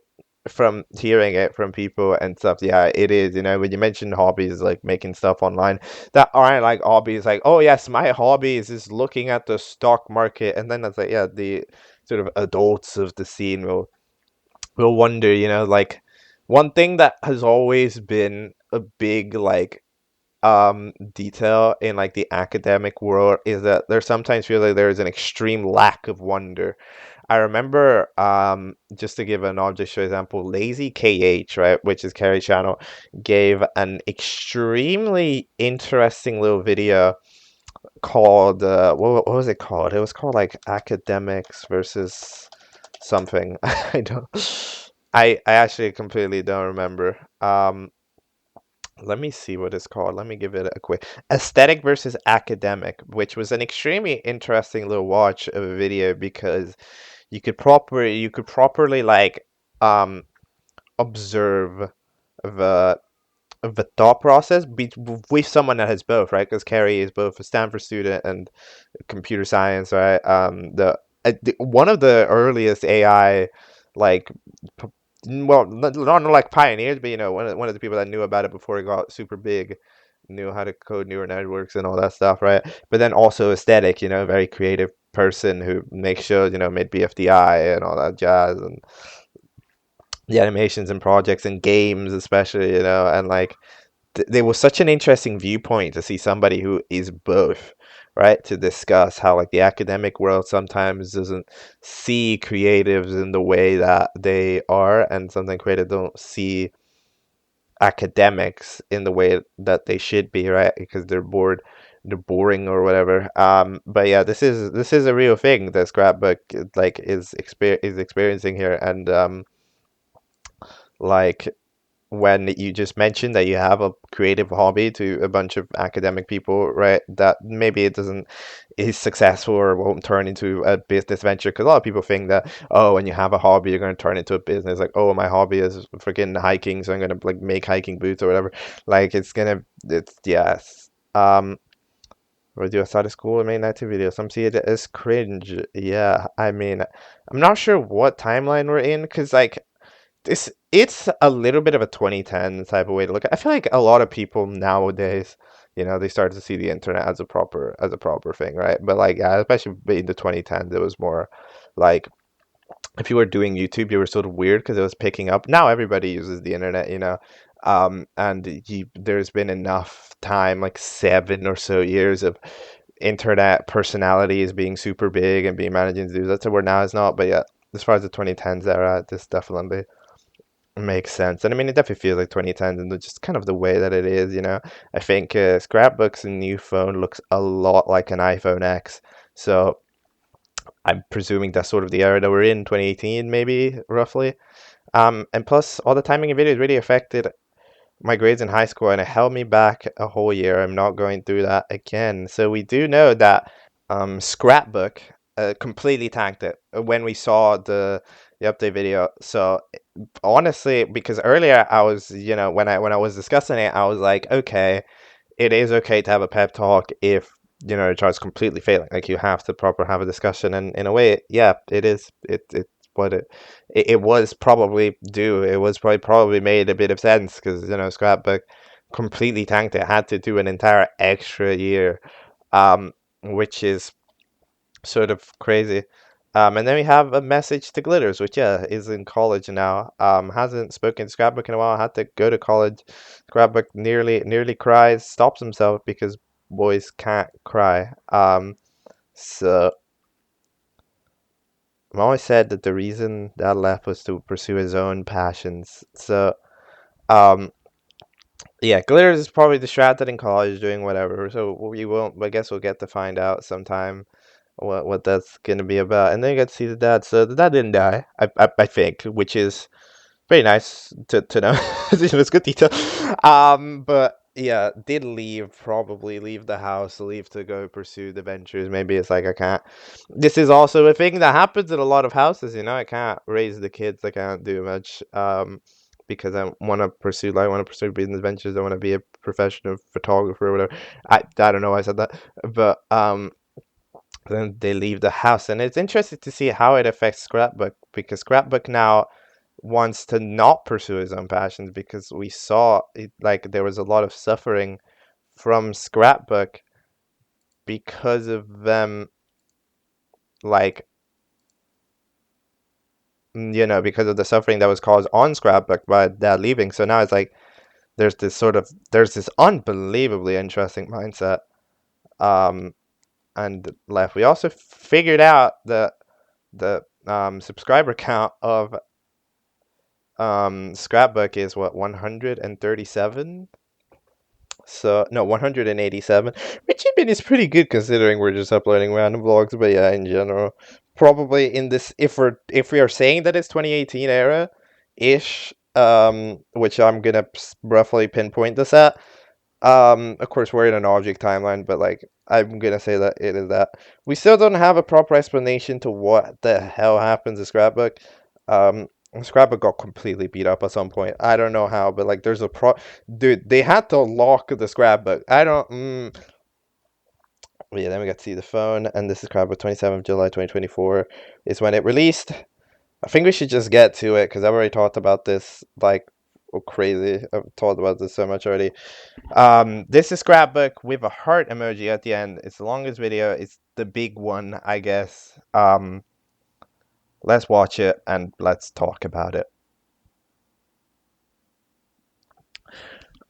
from hearing it from people and stuff, yeah, it is. When you mention hobbies like making stuff online that aren't like hobbies, like, oh yes, my hobby is just looking at the stock market, and then it's like, yeah, the sort of adults of the scene will wonder, like one thing that has always been a big like detail in like the academic world is that there sometimes feels like there is an extreme lack of wonder. I remember just to give an object show example, Lazy KH, right, which is Carrie's channel, gave an extremely interesting little video called what was it called? It was called like academics versus something. I don't I actually completely don't remember. Let me see what it's called. Let me give it a quick aesthetic versus academic, which was an extremely interesting little watch of a video because you could properly like observe the the thought process with someone that has both, right? Because Carrie is both a Stanford student and computer science, right? One of the earliest AI, like, well, not like pioneers, but one of the people that knew about it before it got super big, knew how to code neural networks and all that stuff, right? But then also aesthetic, very creative person who makes shows, made BFDI and all that jazz, and the animations and projects and games, especially, and like there was such an interesting viewpoint to see somebody who is both, right, to discuss how like the academic world sometimes doesn't see creatives in the way that they are, and sometimes creatives don't see academics in the way that they should be, right, because they're boring or whatever. But yeah, this is a real thing that Scrapbook is experiencing here, and like when you just mentioned that you have a creative hobby to a bunch of academic people, right? That maybe it doesn't is successful or won't turn into a business venture. Because a lot of people think that, oh, when you have a hobby, you're going to turn into a business. Like, oh, my hobby is freaking hiking, so I'm going to like make hiking boots or whatever. Like, it's yes. Or do outside of school and make active video. Some see it as cringe. Yeah, I mean, I'm not sure what timeline we're in, because like it's a little bit of a 2010 type of way to look at. I feel like a lot of people nowadays, they start to see the internet as a proper thing, right? But like, yeah, especially in the 2010s, it was more like if you were doing YouTube, you were sort of weird because it was picking up. Now everybody uses the internet, and there's been enough time, like 7 or so years of internet personalities being super big and being managing to do that. So where now it's not, but yeah, as far as the 2010s era, this definitely makes sense. And I mean, it definitely feels like 2010s and just kind of the way that it is. I think Scrapbook's new phone looks a lot like an iPhone X. So I'm presuming that's sort of the era that we're in, 2018 maybe, roughly. And plus, all the timing of videos really affected my grades in high school, and it held me back a whole year. I'm not going through that again. So we do know that Scrapbook completely tanked it when we saw the update video. So honestly, because earlier I was, when I was discussing it, I was like, okay, it is okay to have a pep talk if the chart's completely failing. Like you have to proper have a discussion, and in a way, yeah, it is. It's what it was probably due. It was probably made a bit of sense because Scrapbook completely tanked it. Had to do an entire extra year, which is sort of crazy. And then we have a message to Glitters, which yeah is in college now. Hasn't spoken to Scrapbook in a while. Had to go to college. Scrapbook nearly cries, stops himself because boys can't cry. So I'm always said that the reason that left was to pursue his own passions. So um, yeah, Glitters is probably distracted in college doing whatever. So we won't. I guess we'll get to find out sometime what that's gonna be about. And then you get to see the dad. So the dad didn't die, I think, which is very nice to know. It's good detail. But yeah, did leave, probably leave the house, leave to go pursue the ventures. Maybe it's like I can't. This is also a thing that happens in a lot of houses. I can't raise the kids. I can't do much. Because I want to pursue, like, I want to pursue business ventures. I want to be a professional photographer or whatever. I don't know why I said that, but then they leave the house, and it's interesting to see how it affects Scrapbook, because Scrapbook now wants to not pursue his own passions, because we saw it, like there was a lot of suffering from Scrapbook because of them, like, because of the suffering that was caused on Scrapbook by dad leaving. So now it's like there's this unbelievably interesting mindset and left. We also figured out the subscriber count of Scrapbook is what, 137. So no, 187, which I mean is pretty good considering we're just uploading random vlogs. But yeah, in general, probably in this, if we are saying that it's 2018 era ish, which I'm gonna roughly pinpoint this at. Of course, we're in an object timeline, but like I'm gonna say that it is that. We still don't have a proper explanation to what the hell happens to Scrapbook. Um, Scrapbook got completely beat up at some point. I don't know how, but like there's a dude. They had to lock the Scrapbook. I don't. Yeah, then we got to see the phone, and this is Scrapbook 27th of July 2024 is when it released. I think we should just get to it because I've already talked about this like crazy. I've talked about this so much already. This is Scrapbook with a heart emoji at the end. It's the longest video. It's the big one, I guess. Let's watch it and let's talk about it.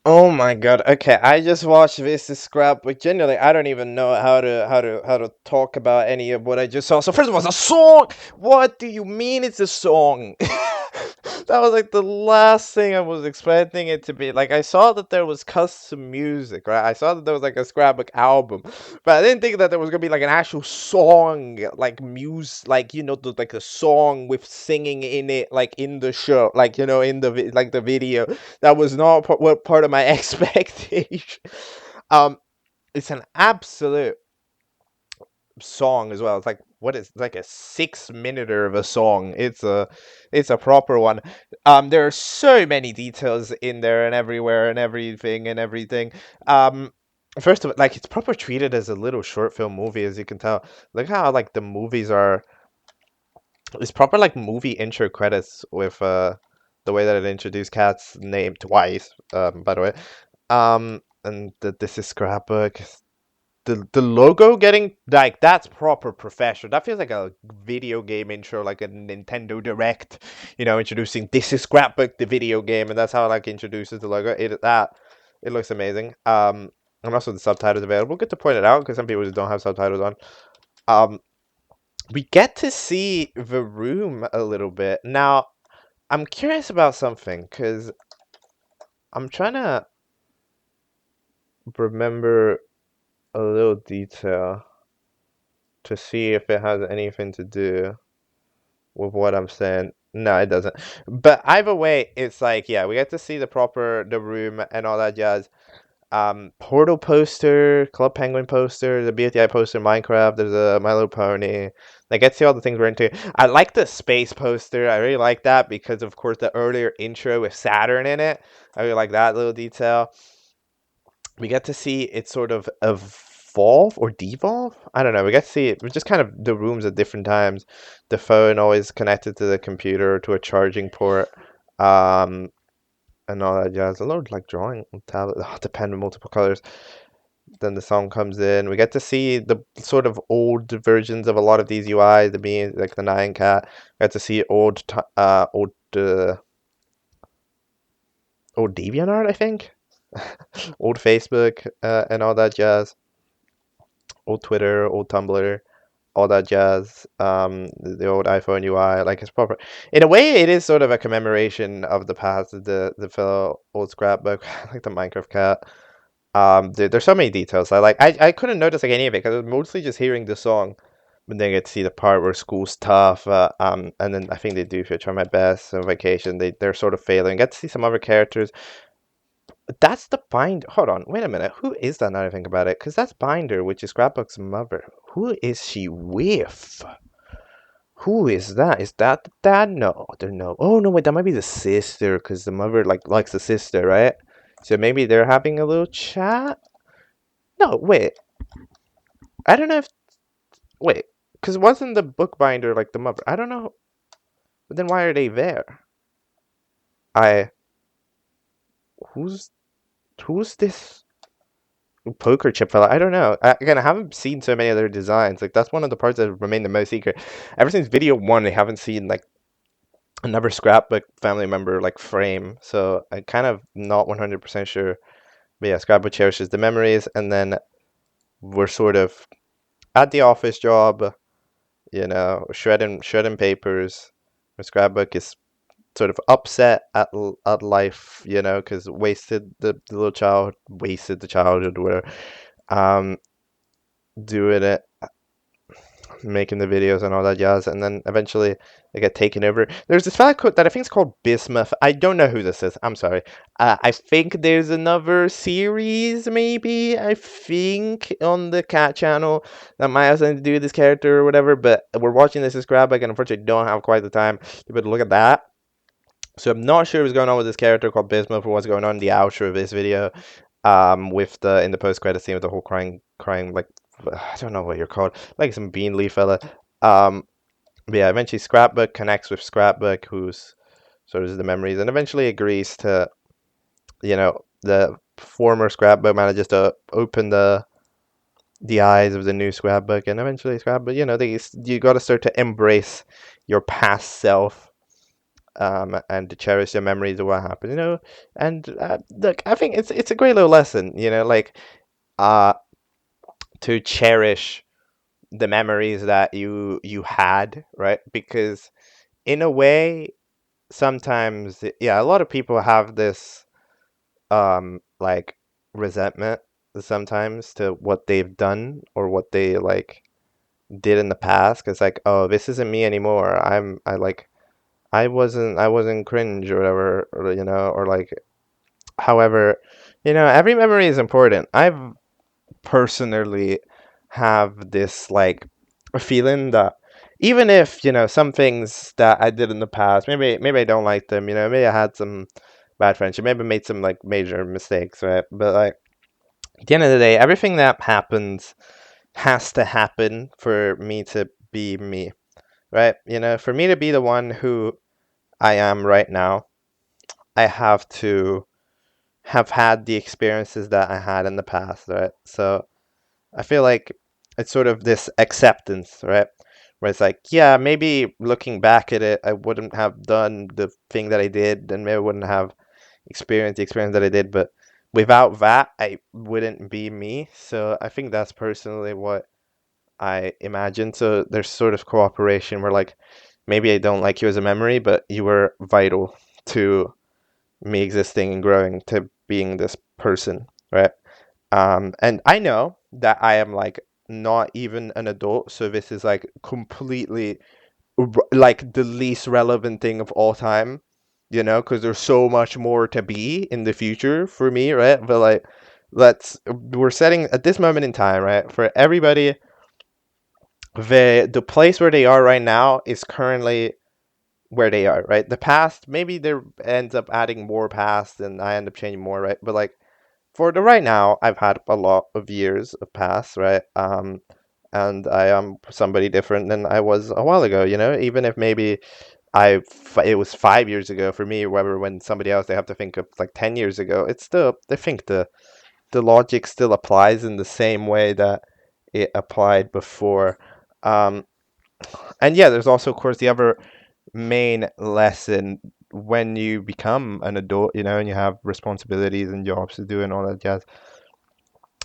Oh my god. Okay, I just watched This is Scrapbook. Genuinely, I don't even know how to talk about any of what I just saw. So first of all, it's a song. What do you mean it's a song? That was like the last thing I was expecting it to be. Like I saw that there was custom music, right? I saw that there was like a scrapbook album, but I didn't think that there was gonna be like an actual song, like music, like like a song with singing in it, like in the show, like in like the video. That was not what part of my expectation. Um, it's an absolute song as well. It's like what is like a 6 minute of a song. It's a proper one. There are so many details in there and everywhere and everything. Um First of all, like it's proper treated as a little short film movie, as you can tell. Look how like the movies are. It's proper like movie intro credits with the way that it introduced Cat's name twice, by the way. And this is Scrapbook. The logo getting like that's proper professional. That feels like a video game intro, like a Nintendo Direct, introducing this is Scrapbook, the video game, and that's how it like introduces the logo. It looks amazing. And also the subtitles available. Good to point it out because some people just don't have subtitles on. We get to see the room a little bit. Now, I'm curious about something because I'm trying to remember a little detail to see if it has anything to do with what I'm saying. No, it doesn't. But either way, it's like, yeah, we get to see the room and all that jazz. Portal poster, Club Penguin poster, the BFDI poster, Minecraft, there's a My Little Pony. I get to see all the things we're into. I like the space poster. I really like that because, of course, the earlier intro with Saturn in it. I really like that little detail. We get to see it sort of evolve or devolve. I don't know. We get to see it. Just kind of the rooms at different times. The phone always connected to the computer to a charging port, and all that jazz. A lot like drawing on tablet. Oh, the pen with multiple colors. Then the song comes in. We get to see the sort of old versions of a lot of these UIs. The being like the Nine Cat. We get to see old DeviantArt, I think. Old Facebook and all that jazz. Old Twitter, old Tumblr, all that jazz. The old iPhone UI, like it's proper. In a way, it is sort of a commemoration of the past. The fellow old scrapbook, like the Minecraft cat. There's so many details. I couldn't notice like any of it because I was mostly just hearing the song. But then I get to see the part where school's tough. And then I think they do. If I try my best on vacation, they're sort of failing. Get to see some other characters. That's the Binder. Hold on, wait a minute. Who is that now that I think about it? Because that's Binder, which is Scrapbook's mother. Who is she with? Who is that? Is that the dad? No, they're no. Oh no, wait, that might be the sister, because the mother likes the sister, right? So maybe they're having a little chat. No, wait. I don't know if wait, because wasn't the bookbinder like the mother? I don't know. But then why are they there? I who's who's this poker chip fella? I don't know. Again, I haven't seen so many other designs. Like that's one of the parts that remain the most secret. Ever since video one, I haven't seen like another scrapbook family member like frame. So I kind of not 100% sure. But yeah, scrapbook cherishes the memories, and then we're sort of at the office job, shredding papers. The scrapbook is sort of upset at life, because wasted the little child, wasted the childhood, whatever. Um, doing it, making the videos and all that jazz, and then eventually they get taken over. There's this fella that I think is called Bismuth. I don't know who this is. I'm sorry. I think there's another series, maybe. I think on the Cat channel that might have something to do with this character or whatever. But we're watching this as Scrapbook, and unfortunately, don't have quite the time to be able to look at that. So I'm not sure what's going on with this character called Bismuth or what's going on in the outro of this video. With the in the post credit scene with the whole crying like I don't know what you're called, like some bean leaf fella. But yeah, eventually Scrapbook connects with Scrapbook, who's sort of the memories, and eventually agrees to, the former Scrapbook manages to open the eyes of the new Scrapbook, and eventually Scrapbook, you got to start to embrace your past self. And to cherish your memories of what happened, and look, I think it's a great little lesson, like to cherish the memories that you had, right? Because in a way, sometimes, yeah, a lot of people have this like resentment sometimes to what they've done or what they like did in the past. Cause like, oh, this isn't me anymore. I wasn't cringe or whatever, or, or like, however, every memory is important. I've personally have this like a feeling that even if, some things that I did in the past, maybe I don't like them, maybe I had some bad friendship, maybe I made some like major mistakes, right? But like at the end of the day, everything that happens has to happen for me to be me, right? For me to be the one who I am right now, I have to have had the experiences that I had in the past, right? So I feel like it's sort of this acceptance, right? Where it's like, yeah, maybe looking back at it, I wouldn't have done the thing that I did, and maybe I wouldn't have experienced the experience that I did, but without that, I wouldn't be me. So I think that's personally what I imagine. So there's sort of cooperation where, like, maybe I don't like you as a memory, but you were vital to me existing and growing to being this person, right? And I know that I am like not even an adult, so this is like completely like the least relevant thing of all time, because there's so much more to be in the future for me, right? But like, we're setting at this moment in time, right? For everybody, the place where they are right now is currently where they are, right? The past, maybe there ends up adding more past and I end up changing more, right? But like for the right now, I've had a lot of years of past, right? And I am somebody different than I was a while ago, even if maybe it was 5 years ago for me, whether when somebody else they have to think of like 10 years ago, it's still, I think the logic still applies in the same way that it applied before. Um, and yeah, there's also, of course, the other main lesson when you become an adult, and you have responsibilities and jobs to do and all that jazz.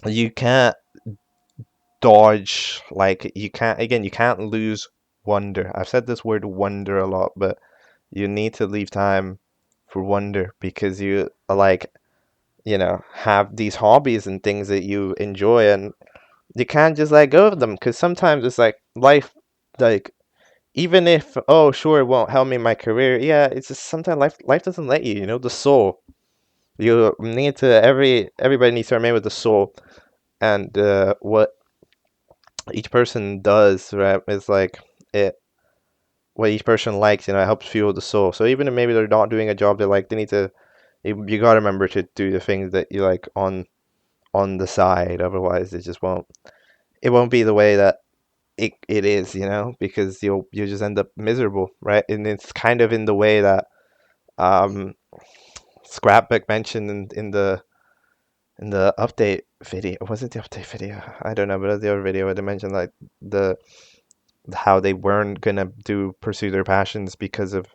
You can't dodge, like, you can't lose wonder. I've said this word wonder a lot, but you need to leave time for wonder because you like, have these hobbies and things that you enjoy, and you can't just let go of them because sometimes it's like life, like, even if, oh, sure, it won't help me in my career, yeah, it's just sometimes life doesn't let you, the soul. You need to, everybody needs to remain with the soul, and what each person does, right, is like it what each person likes, it helps fuel the soul. So even if maybe they're not doing a job they like, they need to, you got to remember to do the things that you like on the side. Otherwise it won't be the way that it is, because you'll just end up miserable, right? And it's kind of in the way that um Scrapbook mentioned in the update video. Was it the update video? I don't know, but it was the other video where they mentioned like the how they weren't gonna do pursue their passions because of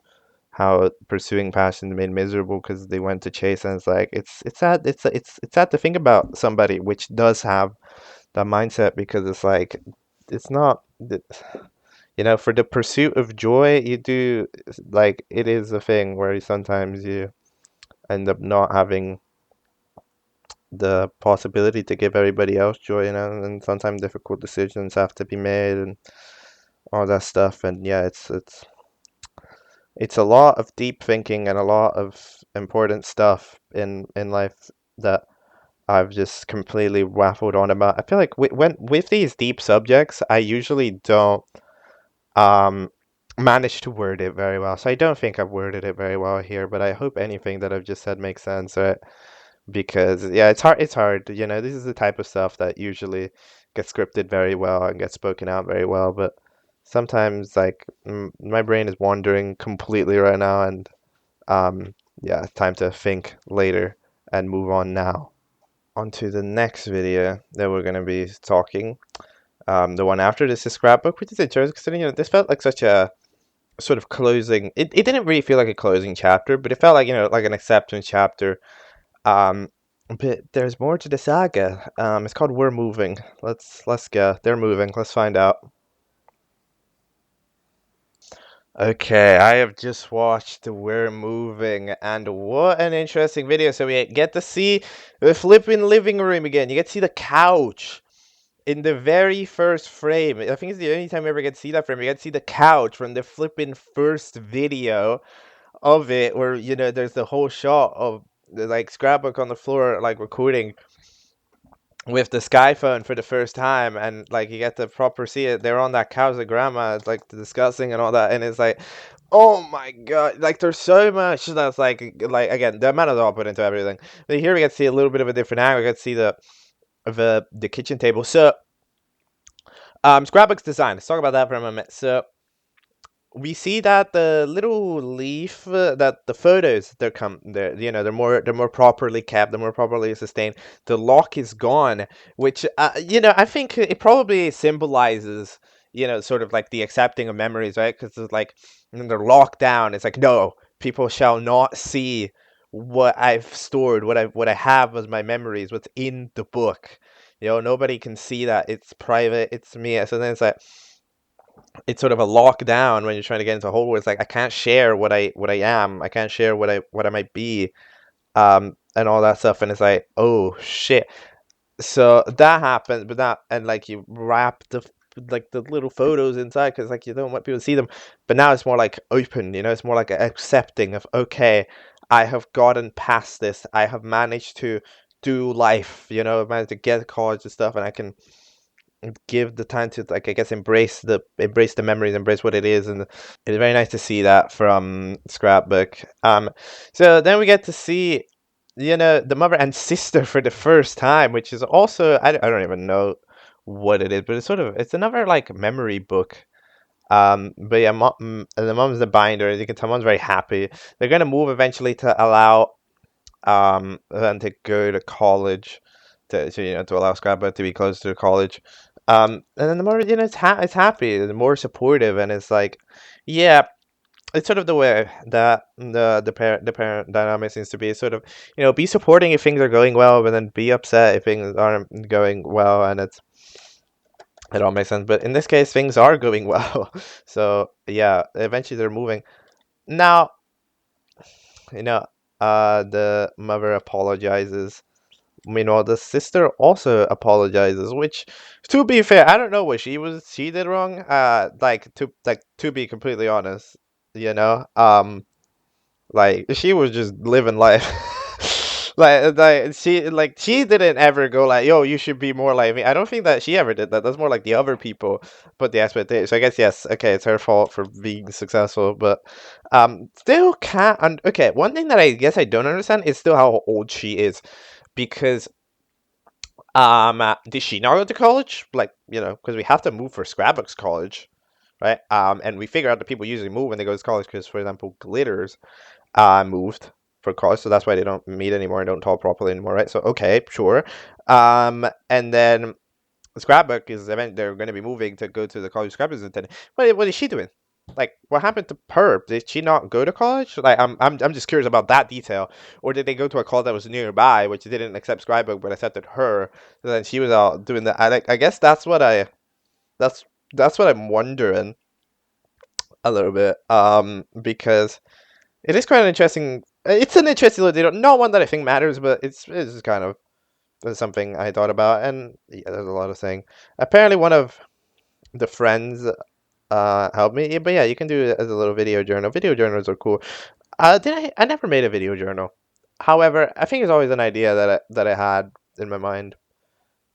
how pursuing passions made miserable because they went to chase. And it's like it's sad to think about somebody which does have that mindset, because it's like it's not for the pursuit of joy, you do, like, it is a thing where sometimes you end up not having the possibility to give everybody else joy, and sometimes difficult decisions have to be made and all that stuff. And yeah, it's a lot of deep thinking and a lot of important stuff in life that I've just completely waffled on about. I feel like when with these deep subjects, I usually don't um manage to word it very well. So I don't think I've worded it very well here, but I hope anything that I've just said makes sense, right? Because yeah, it's hard. This is the type of stuff that usually gets scripted very well and gets spoken out very well, but sometimes like my brain is wandering completely right now, and yeah, it's time to think later and move on now. On to the next video that we're going to be talking. The one after this is Scrapbook, which is interesting considering, this felt like such a sort of closing. It didn't really feel like a closing chapter, but it felt like, like an acceptance chapter. Um, but there's more to the saga. It's called We're Moving. Let's go. They're moving. Let's find out. Okay, I have just watched We're Moving, and what an interesting video. So we get to see the flipping living room again. You get to see the couch in the very first frame. I think it's the only time we ever get to see that frame. We get to see the couch from the flipping first video of it, where, there's the whole shot of the, like, scrapbook on the floor, like, recording with the sky phone for the first time, and like you get to proper see it. They're on that couch with grandma, it's like discussing and all that, and it's like, oh my god, like there's so much that's like again, the amount of thought put into everything. But here we get to see a little bit of a different angle. We get to see the kitchen table. So scrapbook's design, let's talk about that for a moment. So we see that the little leaf, that the photos, they're more properly kept, they're more properly sustained. The lock is gone, which I think it probably symbolizes, sort of like the accepting of memories, right? Because it's like when they're locked down, it's like, no, people shall not see what I've stored, what I have as my memories, what's in the book. Nobody can see that. It's private. It's me. So then it's sort of a lockdown when you're trying to get into a hole where it's like I can't share what I am. I can't share what I might be, and all that stuff. And it's like, oh shit. So that happens, but that, and like you wrap the little photos inside because like you don't want people to see them. But now it's more like open. It's more like accepting of, okay, I have gotten past this. I have managed to do life. I've managed to get college and stuff, and I can give the time to, like, I guess, embrace the memories, embrace what it is. And it's very nice to see that from Scrapbook. So then we get to see, the mother and sister for the first time, which is also, I don't even know what it is, but it's another like memory book. But yeah, the mom's the binder. You can tell mom's very happy. They're gonna move eventually to allow them to go to college, to allow Scrapbook to be close to college. And then the more, it's happy, the more supportive, and it's like, yeah, it's sort of the way that the parent dynamic seems to be. Sort of, be supporting if things are going well, but then be upset if things aren't going well, and it all makes sense. But in this case, things are going well, so yeah, eventually they're moving. Now, you know, the mother apologizes. Meanwhile, the sister also apologizes, which, to be fair, I don't know what she did wrong. To be completely honest, you know, like she was just living life. She didn't ever go like, yo, you should be more like me. I don't think that she ever did that. That's more like the other people put the expectation. So I guess, yes, okay, it's her fault for being successful, but still can't. Okay, one thing that I guess I don't understand is still how old she is, because did she not go to college? Like, because we have to move for Scrapbook's college, right? And we figure out that people usually move when they go to college because, for example, Glitters moved for college, so that's why they don't meet anymore and don't talk properly anymore, right? So okay, sure. And then Scrapbook they're going to be moving to go to the college Scrapbook is attending. What is she doing? Like, what happened to her? Did she not go to college? Like, I'm just curious about that detail. Or did they go to a college that was nearby, which didn't accept Scrapbook but accepted her? So then she was out doing that. I guess that's that's what I'm wondering a little bit. Because it is quite an interesting. It's an interesting little detail. Not one that I think matters, but it's just kind of something I thought about. And yeah, there's a lot of saying. Apparently, one of the friends helped me. Yeah, but yeah, you can do it as a little video journal. Video journals are cool. I never made a video journal. However, I think it's always an idea that I had in my mind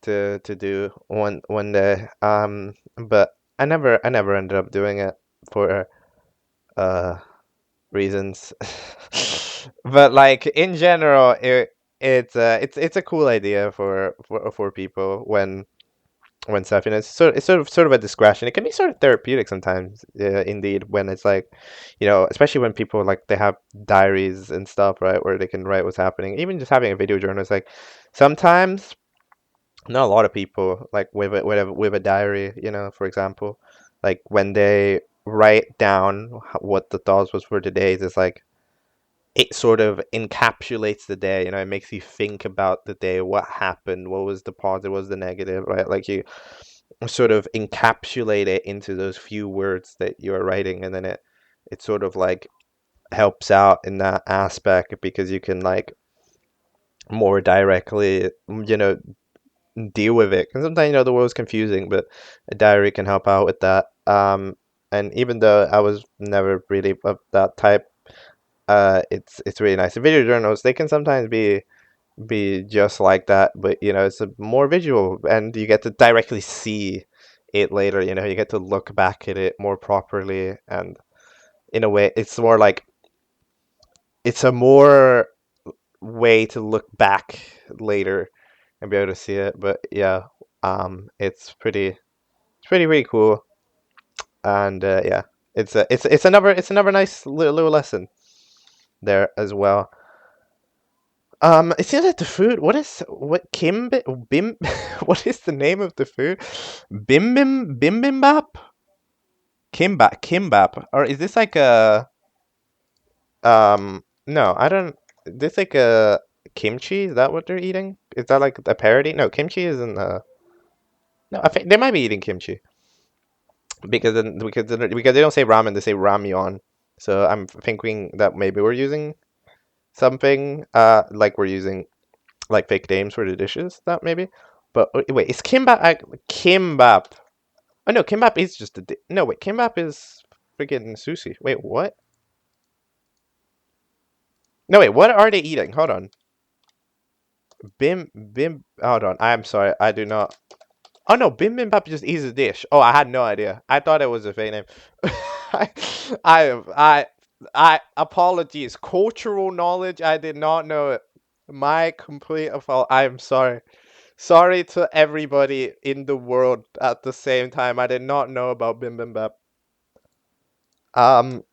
to do one day. But I never ended up doing it for uh reasons. But like in general, it's a cool idea for people when stuff, it's sort of a discretion. It can be sort of therapeutic sometimes, indeed, when it's like, especially when people, like, they have diaries and stuff, right, where they can write what's happening. Even just having a video journal is like, sometimes, not a lot of people, like, with a diary, for example, like when they write down what the thoughts was for the days, it's like it sort of encapsulates the day. It makes you think about the day, what happened, what was the positive, what was the negative, right? Like, you sort of encapsulate it into those few words that you're writing, and then it sort of like helps out in that aspect because you can like more directly, deal with it. Because sometimes the world's confusing, but a diary can help out with that. And even though I was never really of that type, it's really nice. The video journals, they can sometimes be just like that, but it's a more visual, and you get to directly see it later. You get to look back at it more properly, and in a way, it's a more way to look back later and be able to see it. But yeah, it's pretty cool, and yeah, it's another nice little lesson there as well. It seems like the food. What bim? What is the name of the food? Bibimbap, kimbap, or is this like a No, I don't. This like a kimchi? Is that what they're eating? Is that like a parody? No, kimchi isn't. No, I think they might be eating kimchi because they don't say ramen, they say ramyeon. So I'm thinking that maybe we're using something like we're using like fake names for the dishes. That maybe. But wait, is kimbap? Oh no, kimbap is just no. Wait, kimbap is freaking sushi. Wait, what? No, wait, what are they eating? Hold on. Bim. Hold on. I'm sorry. I do not. Oh no, bibimbap just is a dish. Oh, I had no idea. I thought it was a fake name. I, I, apologies. Cultural knowledge. I did not know it. My complete fault. I am sorry. Sorry to everybody in the world at the same time. I did not know about bibimbap. Um,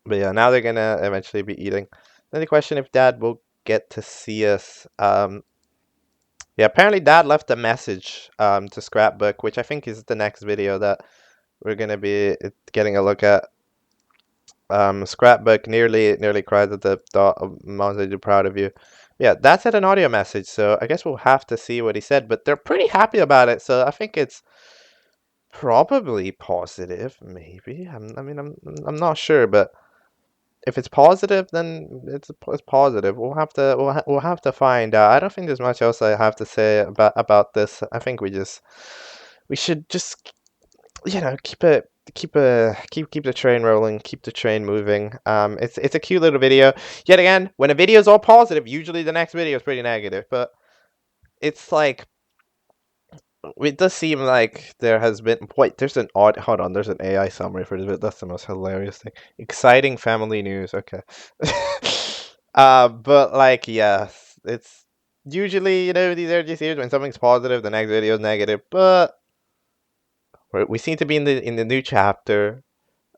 but yeah, now they're gonna eventually be eating. Then the question if Dad will get to see us. Yeah, apparently Dad left a message to Scrapbook, which I think is the next video that we're gonna be getting a look at. Scrapbook nearly cried at the thought of Mom's I do proud of you. Yeah, Dad said an audio message, so I guess we'll have to see what he said, but they're pretty happy about it, so I think it's probably positive, maybe. I'm not sure, but if it's positive, then it's positive. We'll have to find out. I don't think there's much else I have to say about this. I think we should just keep the train rolling, keep the train moving. It's a cute little video. Yet again, when a video is all positive, usually the next video is pretty negative. But it's like it does seem like there has been wait. There's an odd. Hold on. There's an AI summary for this. But that's the most hilarious thing. Exciting family news. Okay. But like yes, it's usually these are just here when something's positive, the next video is negative. But we seem to be in the new chapter.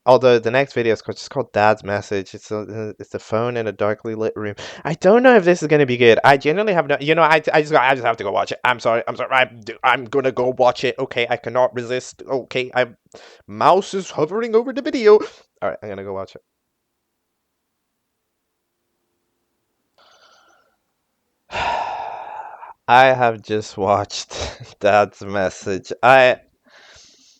Although the next video is just called Dad's Message. It's a phone in a darkly lit room. I don't know if this is gonna be good. I genuinely have no. I just have to go watch it. I'm sorry. I'm gonna go watch it. Okay, I cannot resist. Okay, mouse is hovering over the video. All right, I'm gonna go watch it. I have just watched Dad's Message.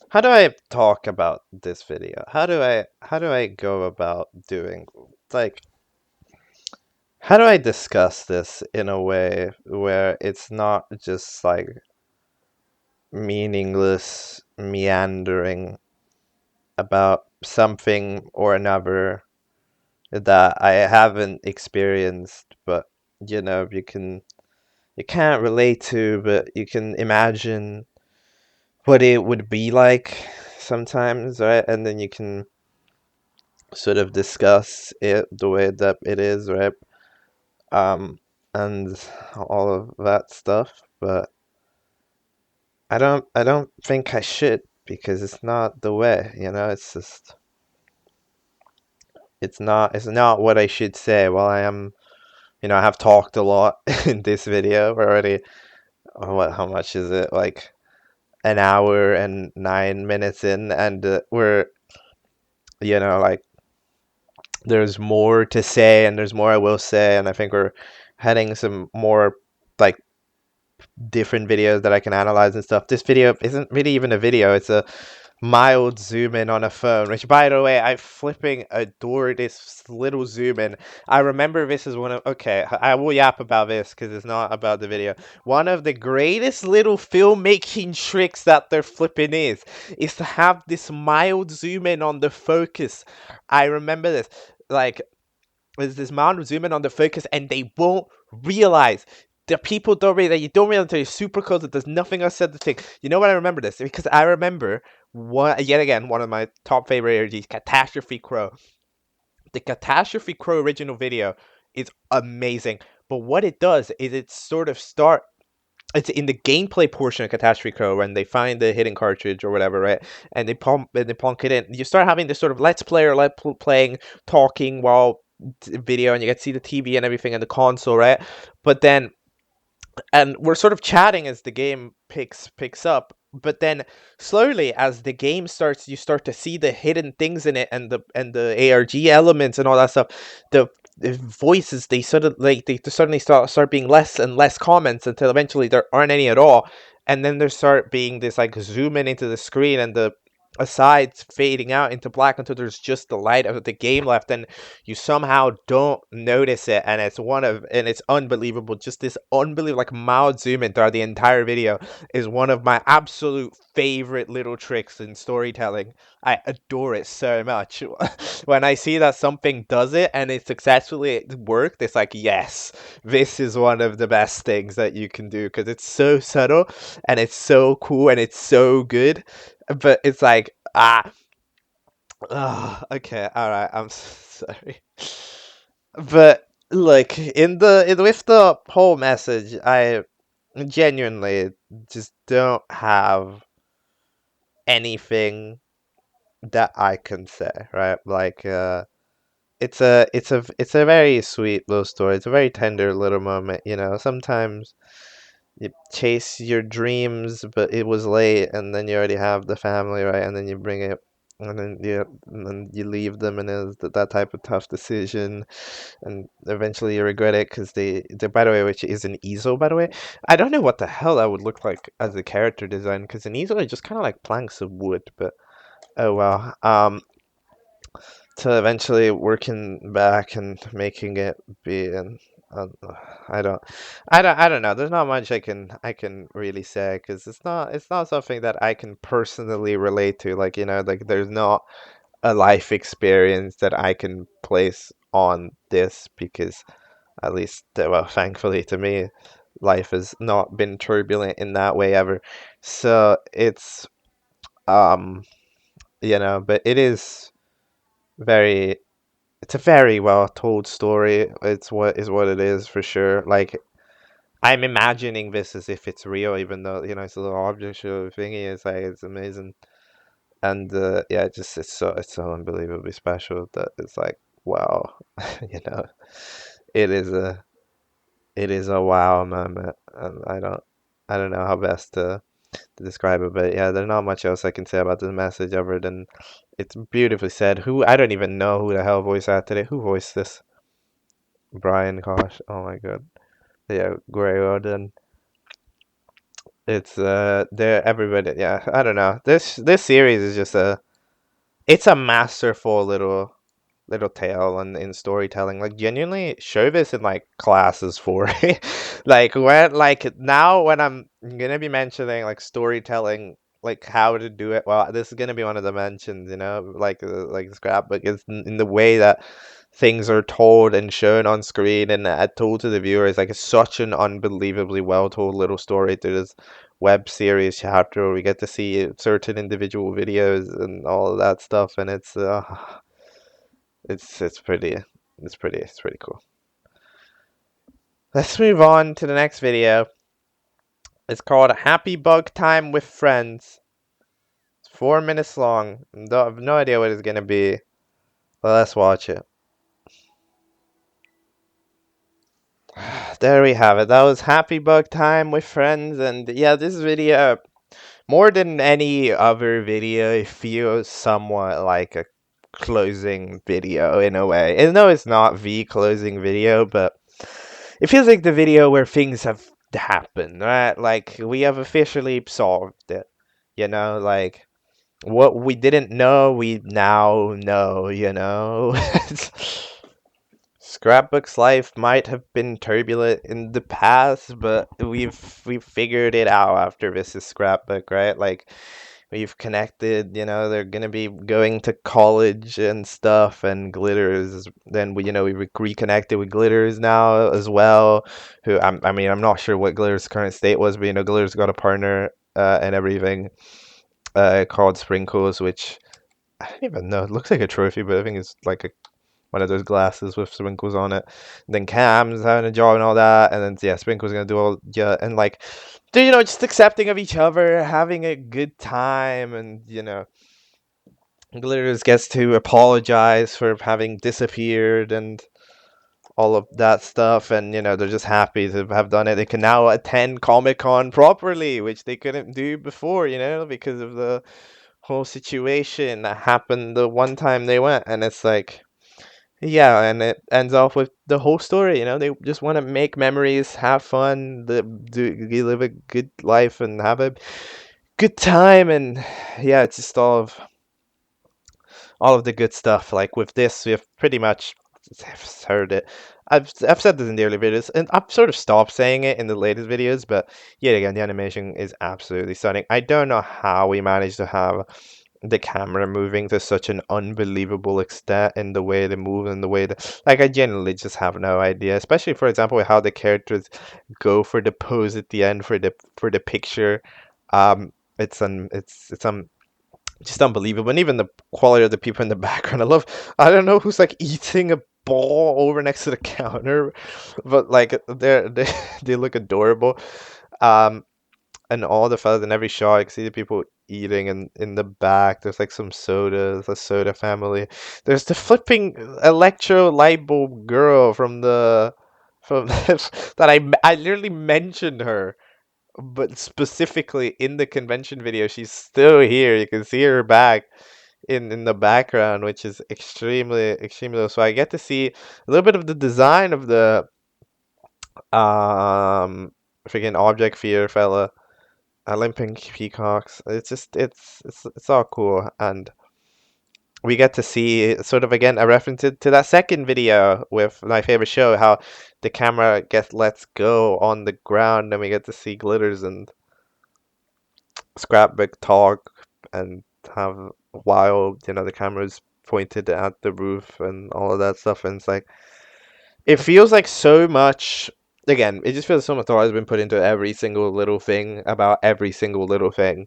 How do I talk about this video? How do I go about doing like how do I discuss this in a way where it's not just like meaningless meandering about something or another that I haven't experienced, but you can't relate to, but you can imagine what it would be like sometimes, right? And then you can sort of discuss it the way that it is, right? Um, and all of that stuff, but I don't think I should because it's not the way, it's just it's not what I should say. Well, I have talked a lot in this video. We're already how much is it? Like an hour and 9 minutes in, and we're like there's more to say and there's more I will say, and I think we're heading some more like different videos that I can analyze and stuff. This video isn't really even a video. It's a mild zoom in on a phone, which by the way, I flipping adore this little zoom in. I remember this is one of, okay, I will yap about this because it's not about the video. One of the greatest little filmmaking tricks that they're flipping is to have this mild zoom in on the focus. I remember this. Like, there's this mild zoom in on the focus, and they won't realize. The people don't realize that you don't realize until you're super close that there's nothing else said to think. You know what I remember this? Because I remember yet again one of my top favorite ARGs, Catastrophe Crow. The Catastrophe Crow original video is amazing. But what it does is it sort of it's in the gameplay portion of Catastrophe Crow when they find the hidden cartridge or whatever, right? And they plunk it in. You start having this sort of let's play or playing talking while video, and you get to see the TV and everything and the console, right? But then and we're sort of chatting as the game picks up, but then slowly as the game starts, you start to see the hidden things in it and the ARG elements and all that stuff. The voices, they sort of like they suddenly start being less and less comments until eventually there aren't any at all, and then there start being this like zoom in into the screen and the asides fading out into black until there's just the light of the game left, and you somehow don't notice it, and it's unbelievable. Just this unbelievable like mild zoom in throughout the entire video is one of my absolute favorite little tricks in storytelling. I adore it so much. When I see that something does it and it successfully worked, it's like, yes, this is one of the best things that you can do because it's so subtle and it's so cool and it's so good. But it's like, okay, all right, I'm sorry. But like with the whole message, I genuinely just don't have anything that I can say, right? Like, it's a very sweet little story. It's a very tender little moment, you know. Sometimes you chase your dreams, but it was late, and then you already have the family, right? And then you bring it, and then you leave them, and it's that type of tough decision, and eventually you regret it because by the way, which is an easel, by the way. I don't know what the hell that would look like as a character design because an easel is just kind of like planks of wood, but oh well. To eventually working back and making it be and uh, I don't I don't know. There's not much I can really say because it's not something that I can personally relate to. Like, you know, like there's not a life experience that I can place on this because at least, well, thankfully to me, life has not been turbulent in that way ever. So it's um but very it's a very well told story. It's what it is for sure. Like, I'm imagining this as if it's real, even though it's a little object show thingy. It's like it's amazing, and yeah, it's so unbelievably special that it's like wow, you know, it is a it is a wow moment, and I don't know how best to describe it, but yeah, there's not much else I can say about this message other than it's beautifully said. Who I don't even know who the hell voiced that today. Who voiced this? Brian, gosh, oh my god. Yeah, Grey Oden. It's there everybody. Yeah, I don't know. This series is just it's a masterful little tale in storytelling. Like, genuinely show this in like classes for it. Like now when I'm gonna be mentioning like storytelling, like how to do it well, this is gonna be one of the mentions, like scrapbook is in the way that things are told and shown on screen and told to the viewers. Like, it's such an unbelievably well told little story through this web series chapter where we get to see certain individual videos and all of that stuff, and it's pretty cool. Let's move on to the next video. It's called Happy Bug Time with Friends. It's 4 minutes long. I have no idea what it's gonna be, but let's watch it. There we have it. That was Happy Bug Time with Friends, and yeah, this video, more than any other video, it feels somewhat like a closing video in a way. And no, it's not the closing video, but it feels like the video where things have happened, right? Like, we have officially solved it. Like, What we didn't know, we now know, you know? Scrapbook's life might have been turbulent in the past, but we've figured it out after this is Scrapbook, right? Like we've connected, you know, they're gonna be going to college and stuff, and Glitters. Then we reconnected with Glitters now as well. Who I mean, I'm not sure what Glitters' current state was, but Glitters got a partner and everything called Sprinkles, which I don't even know. It looks like a trophy, but I think it's like one of those glasses with sprinkles on it. And then Cam's having a job and all that, and then yeah, Sprinkles gonna do all and like, just accepting of each other, having a good time, and Glitters gets to apologize for having disappeared and all of that stuff, and they're just happy to have done it. They can now attend Comic Con properly, which they couldn't do before, because of the whole situation that happened the one time they went, and it's like. Yeah, and it ends off with the whole story. They just want to make memories, have fun, live a good life, and have a good time. And yeah, it's just all of the good stuff. Like with this, we've pretty much heard it. I've said this in the early videos, and I've sort of stopped saying it in the latest videos. But yet again, the animation is absolutely stunning. I don't know how we managed to have the camera moving to such an unbelievable extent in the way they move and the way that, like, I genuinely just have no idea. Especially, for example, with how the characters go for the pose at the end for the picture. It's just unbelievable, and even the quality of the people in the background. I don't know who's like eating a ball over next to the counter, but like they they look adorable. Um, and all the fellas in every shot, I can see the people eating, and in the back there's like some sodas, the soda family. There's the flipping electro light bulb girl from that I literally mentioned her, but specifically in the convention video, she's still here. You can see her back in the background, which is extremely low. So I get to see a little bit of the design of the um freaking object fear fella. Limping peacocks. It's just it's all cool, and we get to see sort of again a reference to that second video with my favorite show, how the camera gets lets go on the ground, and we get to see Glitters and Scrapbook talk and have while the camera's pointed at the roof and all of that stuff, and it's like it feels like so much. Again, it just feels so much thought has been put into every single little thing about every single little thing,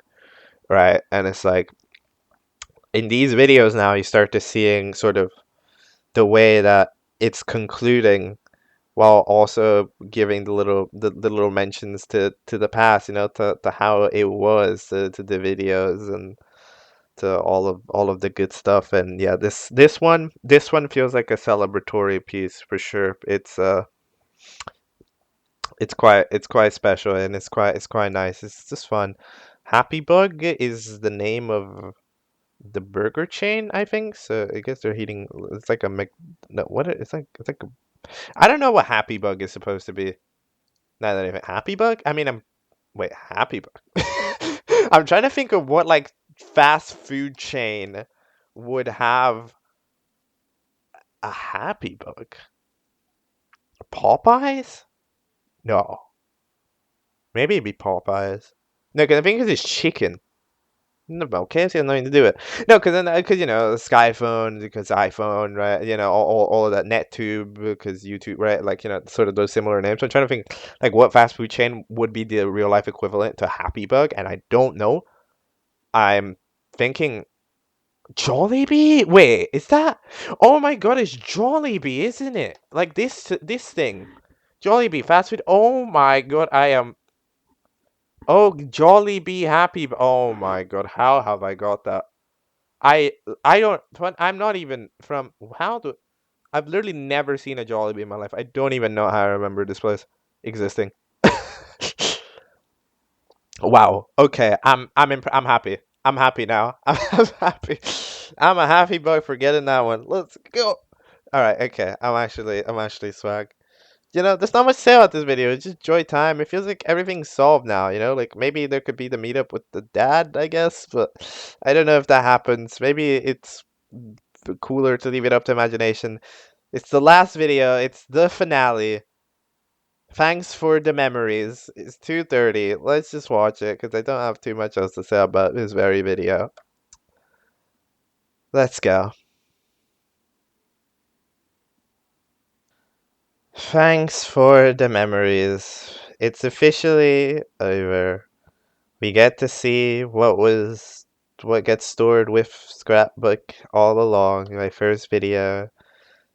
right? And it's like in these videos now you start to seeing sort of the way that it's concluding while also giving the little mentions to the past, to how it was, to the videos and to all of the good stuff. And yeah, this one feels like a celebratory piece for sure. It's quite special, and it's quite nice. It's just fun. Happy Bug is the name of the burger chain, I think. So I guess they're eating. It's like a Mc. No, it's like I don't know what Happy Bug is supposed to be. Now that I even Happy Bug. I mean, wait, Happy Bug. I'm trying to think of what like fast food chain would have a Happy Bug. Popeyes? No, maybe it'd be Popeyes. No, because I think it's chicken. No, well, KFC has nothing to do with it. No, because Skyphone, because iPhone, right? All of that NetTube, because YouTube, right? Like sort of those similar names. So I'm trying to think like what fast food chain would be the real life equivalent to Happy Bug, and I don't know. I'm thinking Jollibee. Wait, is that? Oh my God, it's Jollibee, isn't it? Like this thing, Jollibee fast food. Oh my God, I am. Oh, Jollibee Happy. Oh my God, how have I got that? I I don't. I'm not even from. How do I've literally never seen a Jollibee in my life. I don't even know how I remember this place existing. Wow. Okay. I'm happy. I'm happy now. I'm happy. I'm a happy boy for getting that one. Let's go. All right. Okay. I'm actually swag. there's not much to say about this video. It's just joy time. It feels like everything's solved now, like maybe there could be the meetup with the dad, I guess, but I don't know if that happens. Maybe it's cooler to leave it up to imagination. It's the last video. It's the finale. Thanks for the memories. It's 2:30. Let's just watch it because I don't have too much else to say about this very video. Let's go. Thanks for the memories. It's officially over. We get to see what gets stored with Scrapbook all along. My first video,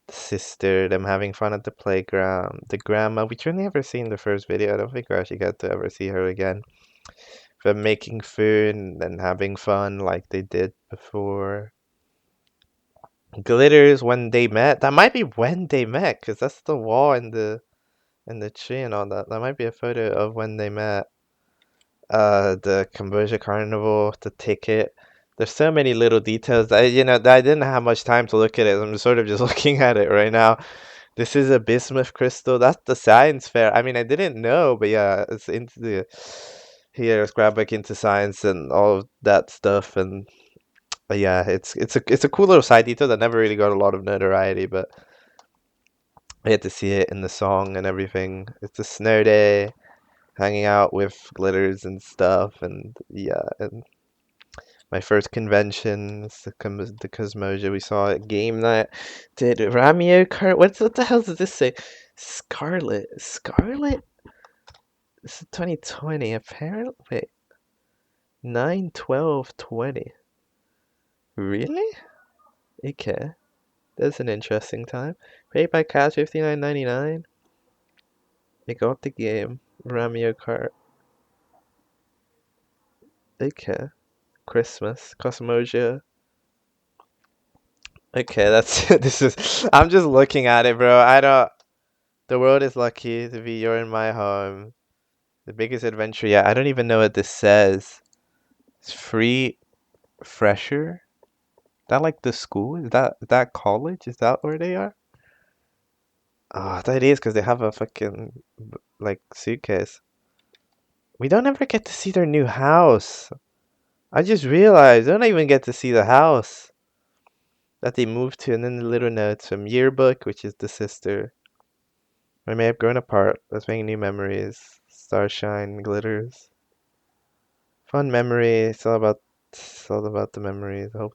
the sister, them having fun at the playground, the grandma. We truly ever seen the first video. I don't think we actually got to ever see her again. Them making food and having fun like they did before. Glitters when they met. That might be when they met, because that's the wall and the tree and all that. That might be a photo of when they met. The Cambodia Carnival, the ticket. There's so many little details that that I didn't have much time to look at it. I'm sort of just looking at it right now. This is a bismuth crystal. That's the science fair. I mean, I didn't know, but yeah, it's into the here. Grab back into science and all of that stuff. And yeah, it's a cool little side detail that never really got a lot of notoriety, but I had to see it in the song and everything. It's a snow day, hanging out with glitters and stuff, and yeah, and my first convention, it's the Cosmosia we saw at game night. Did Ramio Kart? What the hell does this say? Scarlet. This is 2020. Apparently, wait, 9/12/20. Really? Okay, that's an interesting time. Paid by cash, 59.99. I got the game. Ramio Kart. Okay. Christmas. Cosmosia. Okay, that's this is. I'm just looking at it, bro. I don't. The world is lucky to be you're in my home. The biggest adventure yet. I don't even know what this says. It's free fresher. Is that like the school? Is that college? Is that where they are? Oh, that is because they have a fucking like suitcase. We don't ever get to see their new house. I just realized I don't even get to see the house that they moved to, and then the little notes from yearbook, which is the sister. We may have grown apart. Let's make new memories. Starshine glitters. Fun memory. It's all about the memories. I hope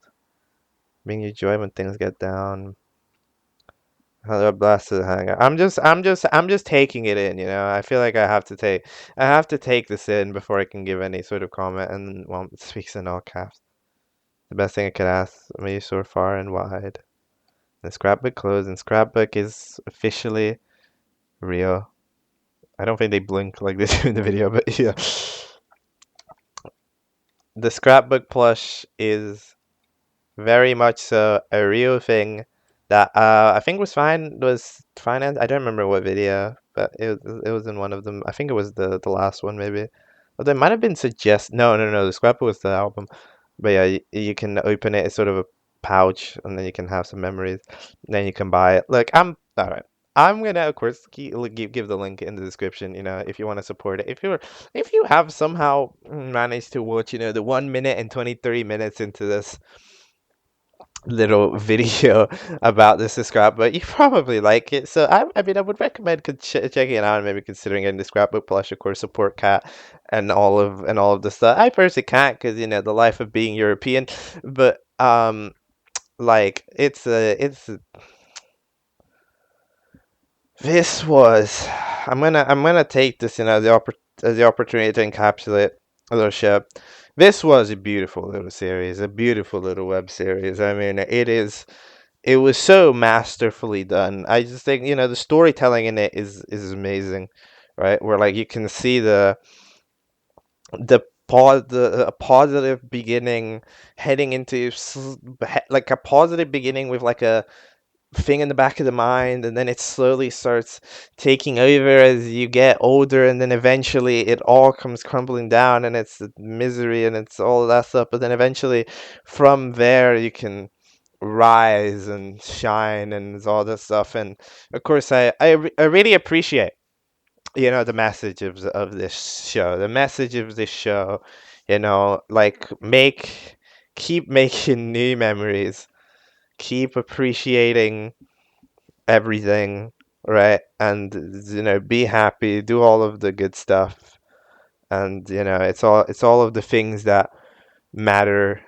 bring you joy when things get down. Another blasted hangout. I'm just taking it in. I feel like I have to take this in before I can give any sort of comment. And well, it speaks in all caps. The best thing I could ask. May you soar far and wide. The scrapbook closed, and scrapbook is officially real. I don't think they blink like this in the video, but yeah. The scrapbook plush is very much so a real thing that I think was financed. I don't remember what video, but it was in one of them. I think it was the last one maybe. But there might have been no, the scrapbook was the album. But yeah, you can open it. It's sort of a pouch, and then you can have some memories. Then you can buy it. Look, I'm all right. I'm gonna, of course, give the link in the description. If you want to support it. If you have somehow managed to watch, the 1 minute and 23 minutes into this little video about this scrapbook, you probably like it. So I mean, I would recommend checking it out and maybe considering getting the scrapbook plus, of course, support Cat and all of the stuff. I personally can't because the life of being European, but like this was. I'm gonna take this as the opportunity to encapsulate a little show. This was a beautiful little series, a beautiful little web series. I mean, it was so masterfully done. I just think, the storytelling in it is amazing, right? Where like you can see a positive beginning heading into like a positive beginning with like a thing in the back of the mind, and then it slowly starts taking over as you get older, and then eventually it all comes crumbling down, and it's the misery and it's all of that stuff. But then eventually from there you can rise and shine and all this stuff. And of course, I really appreciate, the message of this show. The message of this show, like keep making new memories, keep appreciating everything, right? And be happy, do all of the good stuff, and it's all of the things that matter,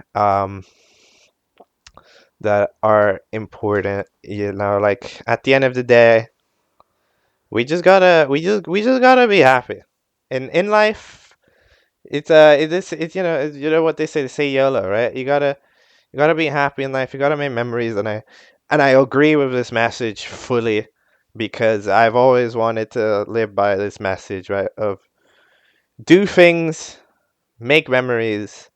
that are important. Like at the end of the day, we just gotta be happy. In life, it's what they say YOLO, right? You gotta be happy in life. You gotta make memories, and I agree with this message fully, because I've always wanted to live by this message, right? Of do things, make memories,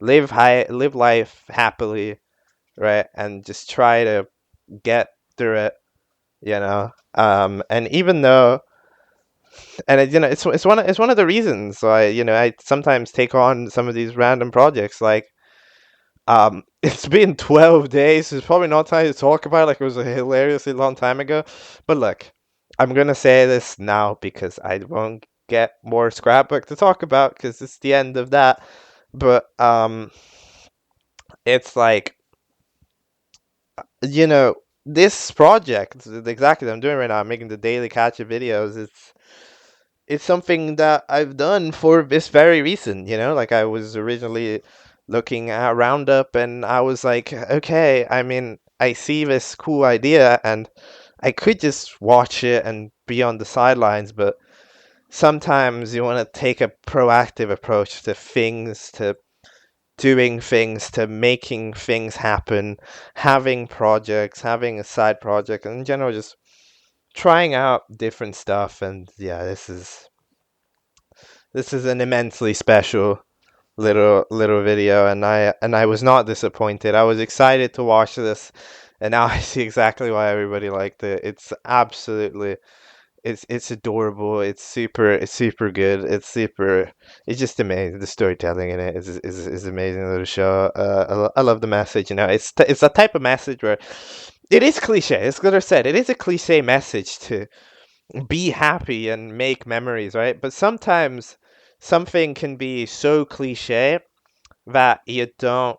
live life happily, right? And just try to get through it, and even though, and it's one of the reasons why I sometimes take on some of these random projects, like. It's been 12 days. It's probably not time to talk about it like it was a hilariously long time ago. But look, I'm gonna say this now because I won't get more scrapbook to talk about because it's the end of that. But it's like, you know, this project exactly that I'm doing right now, I'm making the daily Catchup videos. It's something that I've done for this very reason, like I was originally looking at Roundup and I was like, okay, I mean, I see this cool idea and I could just watch it and be on the sidelines, but sometimes you want to take a proactive approach to things, to doing things, to making things happen, having projects, having a side project, and in general, just trying out different stuff. And yeah, this is an immensely special little video, and I was not disappointed. I was excited to watch this, and now I see exactly why everybody liked it. It's adorable. It's super good. It's just amazing. The storytelling in it is amazing. Little show. I love the message. It's a type of message where it is cliche. It's good I said. It is a cliche message to be happy and make memories, right? But sometimes something can be so cliche that you don't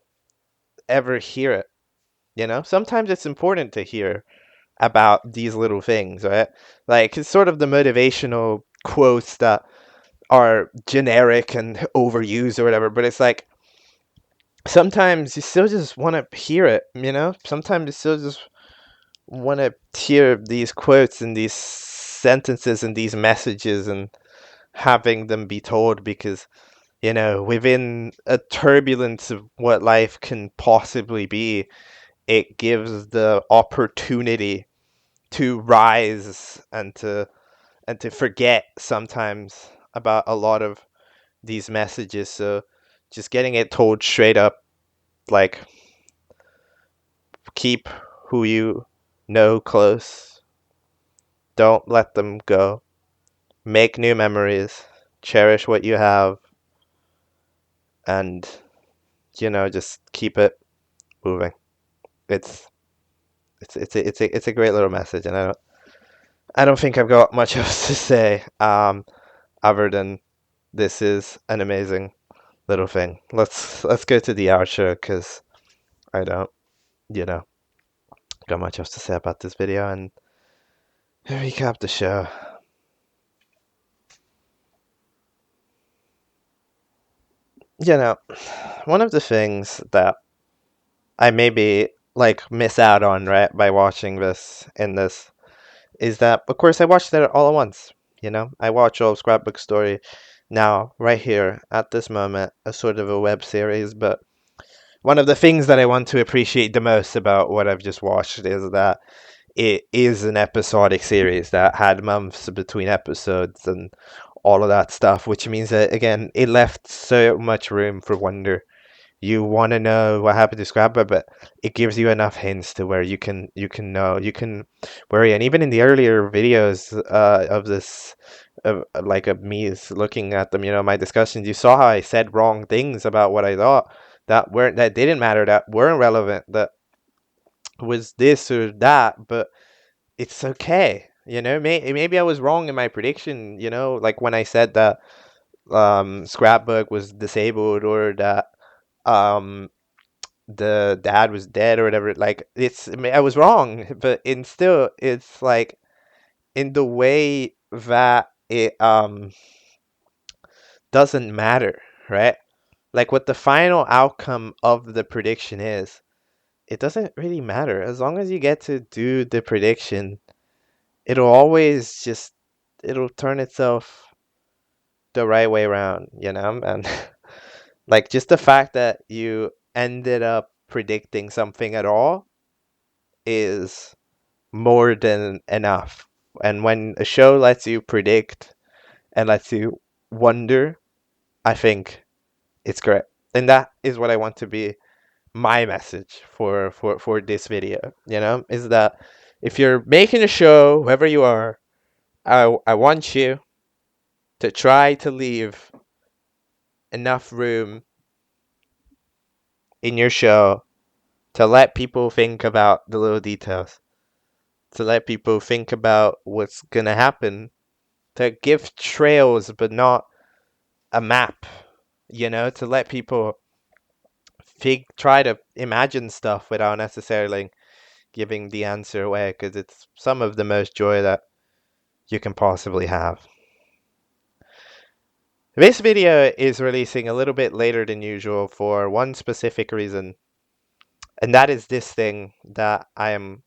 ever hear it. Sometimes it's important to hear about these little things, right? Like it's sort of the motivational quotes that are generic and overused or whatever, but it's like sometimes you still just want to hear it. Sometimes you still just want to hear these quotes and these sentences and these messages and having them be told, because within a turbulence of what life can possibly be, it gives the opportunity to rise and to forget sometimes about a lot of these messages. So just getting it told straight up, like, keep who you know close, don't let them go, make new memories, cherish what you have, and just keep it moving. It's a great little message, and I don't think I've got much else to say, other than this is an amazing little thing. Let's go to the outro, because I don't you know got much else to say about this video, and recap the show. You know, one of the things that I maybe like miss out on, right, by watching this is that, of course, I watched it all at once. I watch all of Scrapbook Story now, right here, at this moment, as sort of a web series. But one of the things that I want to appreciate the most about what I've just watched is that it is an episodic series that had months between episodes and all of that stuff, which means that, again, it left so much room for wonder. You want to know what happened to Scrapper, but it gives you enough hints to where you can know, you can worry. And even in the earlier videos of this, of me looking at them, my discussions, you saw how I said wrong things about what I thought that didn't matter, that weren't relevant, that was this or that, but it's okay. Maybe I was wrong in my prediction, like when I said that Scrapbook was disabled, or that um the dad was dead or whatever. Like, I was wrong, but it's like in the way that it doesn't matter, right? Like what the final outcome of the prediction is, it doesn't really matter. As long as you get to do the prediction, it'll always just it'll turn itself the right way around, and like just the fact that you ended up predicting something at all is more than enough. And when a show lets you predict and lets you wonder, I think it's great. And that is what I want to be my message for this video, is that if you're making a show, whoever you are, I want you to try to leave enough room in your show to let people think about the little details, to let people think about what's gonna happen, to give trails but not a map, to let people try to imagine stuff without necessarily giving the answer away, because it's some of the most joy that you can possibly have. This video is releasing a little bit later than usual for one specific reason, and that is this thing that I am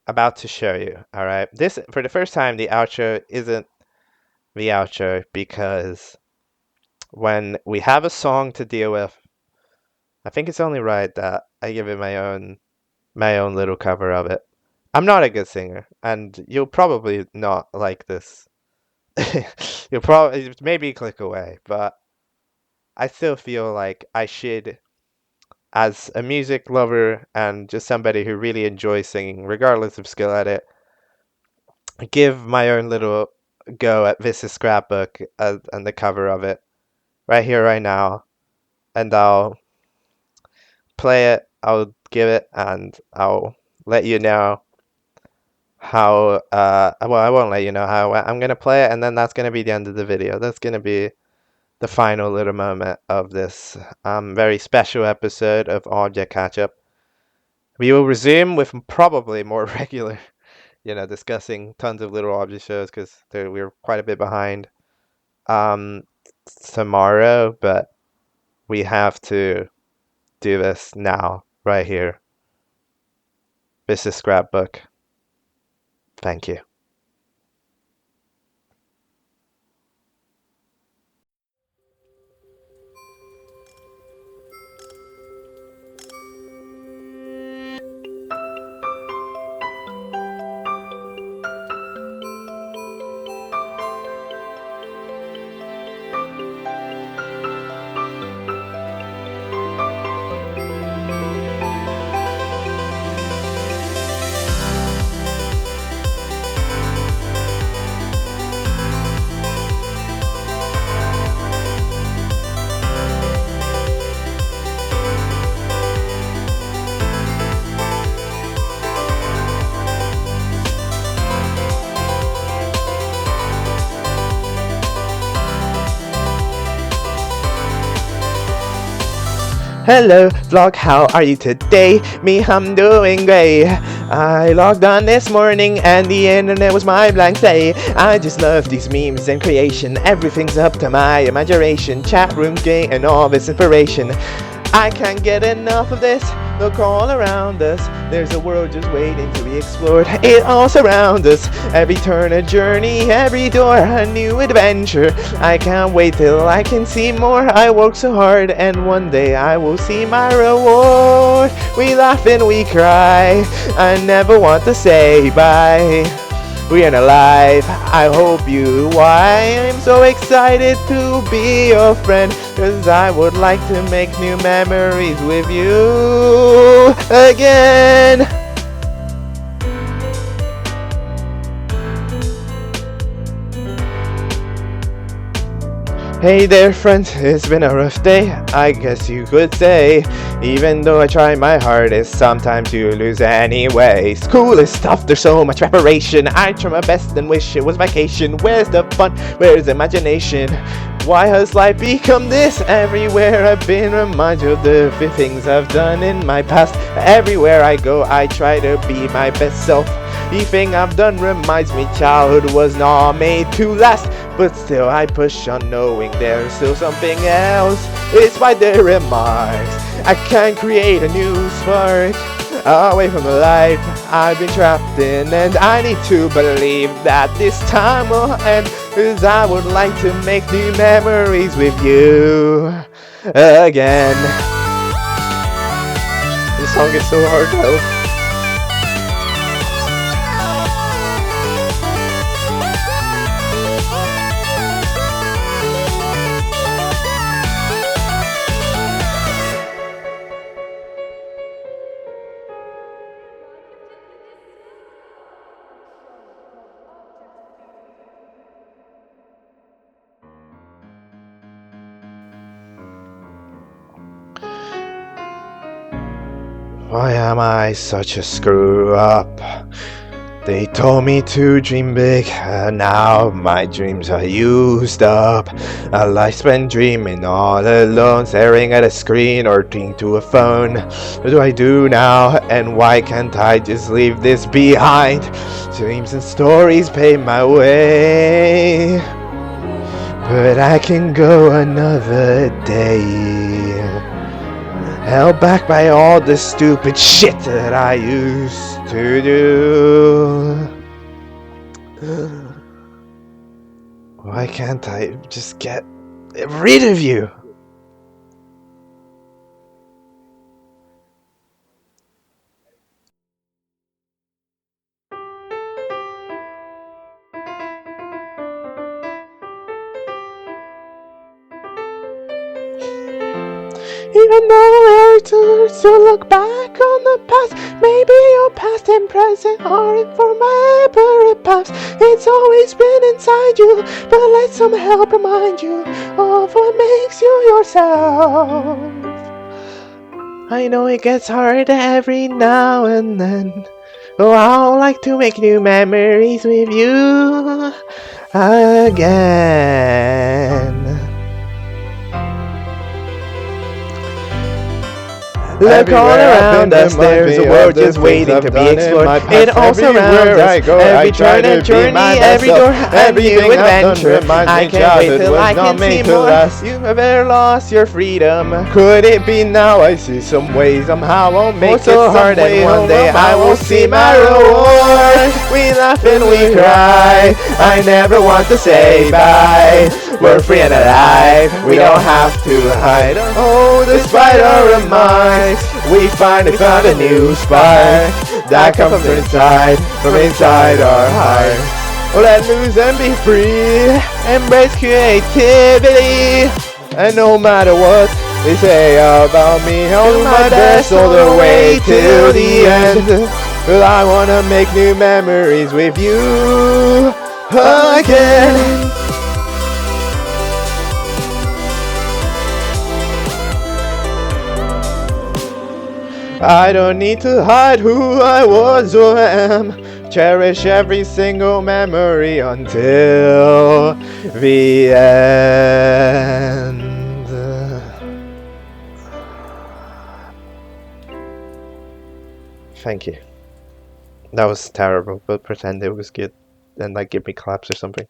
about to show you. All right, this, for the first time, the outro isn't the outro, because when we have a song to deal with, I think it's only right that I give it my own little cover of it. I'm not a good singer, and you'll probably not like this. You'll probably maybe click away, but I still feel like I should, as a music lover and just somebody who really enjoys singing, regardless of skill at it, give my own little go at This Is Scrapbook and the cover of it right here, right now. And I'll play it, I'll give it, and I'll let you know how, well, I won't let you know how I'm going to play it, and then that's going to be the end of the video. That's going to be the final little moment of this very special episode of Object Catchup. We will resume with probably more regular, discussing tons of little object shows, because we're quite a bit behind tomorrow, but we have to do this now, right here. This is Scrapbook. Thank you. Hello vlog, how are you today? Me, I'm doing great. I logged on this morning and the internet was my blank day. I just love these memes and creation. Everything's up to my imagination. Chat rooms, gay, and all this inspiration. I can't get enough of this. Look all around us. There's a world just waiting to be explored. It all surrounds us. Every turn a journey, every door a new adventure. I can't wait till I can see more. I work so hard and one day I will see my reward. We laugh and we cry. I never want to say bye. We are alive, I hope you why. I'm so excited to be your friend, cause I would like to make new memories with you again. Hey there friends, it's been a rough day, I guess you could say. Even though I try my hardest, sometimes you lose anyway. School is tough, there's so much preparation. I try my best and wish it was vacation. Where's the fun, where's the imagination? Why has life become this? Everywhere I've been reminded of the things I've done in my past. Everywhere I go I try to be my best self. Everything I've done reminds me childhood was not made to last. But still I push on knowing there's still something else. Despite their remarks, I can create a new spark. Away from the life I've been trapped in, and I need to believe that this time will end. Cause I would like to make new memories with you again. This song is so hard though. Why am I such a screw up? They told me to dream big, and now my dreams are used up. A life spent dreaming all alone, staring at a screen or talking to a phone. What do I do now, and why can't I just leave this behind? Dreams and stories pave my way, but I can go another day, held back by all the stupid shit that I used to do. Why can't I just get rid of you? Even though it's hard to look back on the past, maybe your past and present aren't for my separate paths. It's always been inside you, but let some help remind you of what makes you yourself. I know it gets hard every now and then. Oh, I'd like to make new memories with you again. Look all around us, there's a world just waiting to be explored. It all surrounds us, every turn and journey, every door, every new adventure. I can't wait till I can see more. You have ever lost your freedom? Could it be now? I see some ways somehow I'll make it so hard, and one day I will see my reward. We laugh and we cry, I never want to say bye. We're free and alive, we don't have to hide. Oh, despite our remarks, we finally found a new spark that comes from inside our hearts. Oh, let loose and be free, embrace creativity. And no matter what they say about me, I'll do my best all the way till the end. Well, I wanna make new memories with you again. I don't need to hide who I was or am. Cherish every single memory until the end. Thank you. That was terrible, but pretend it was good and like give me claps or something.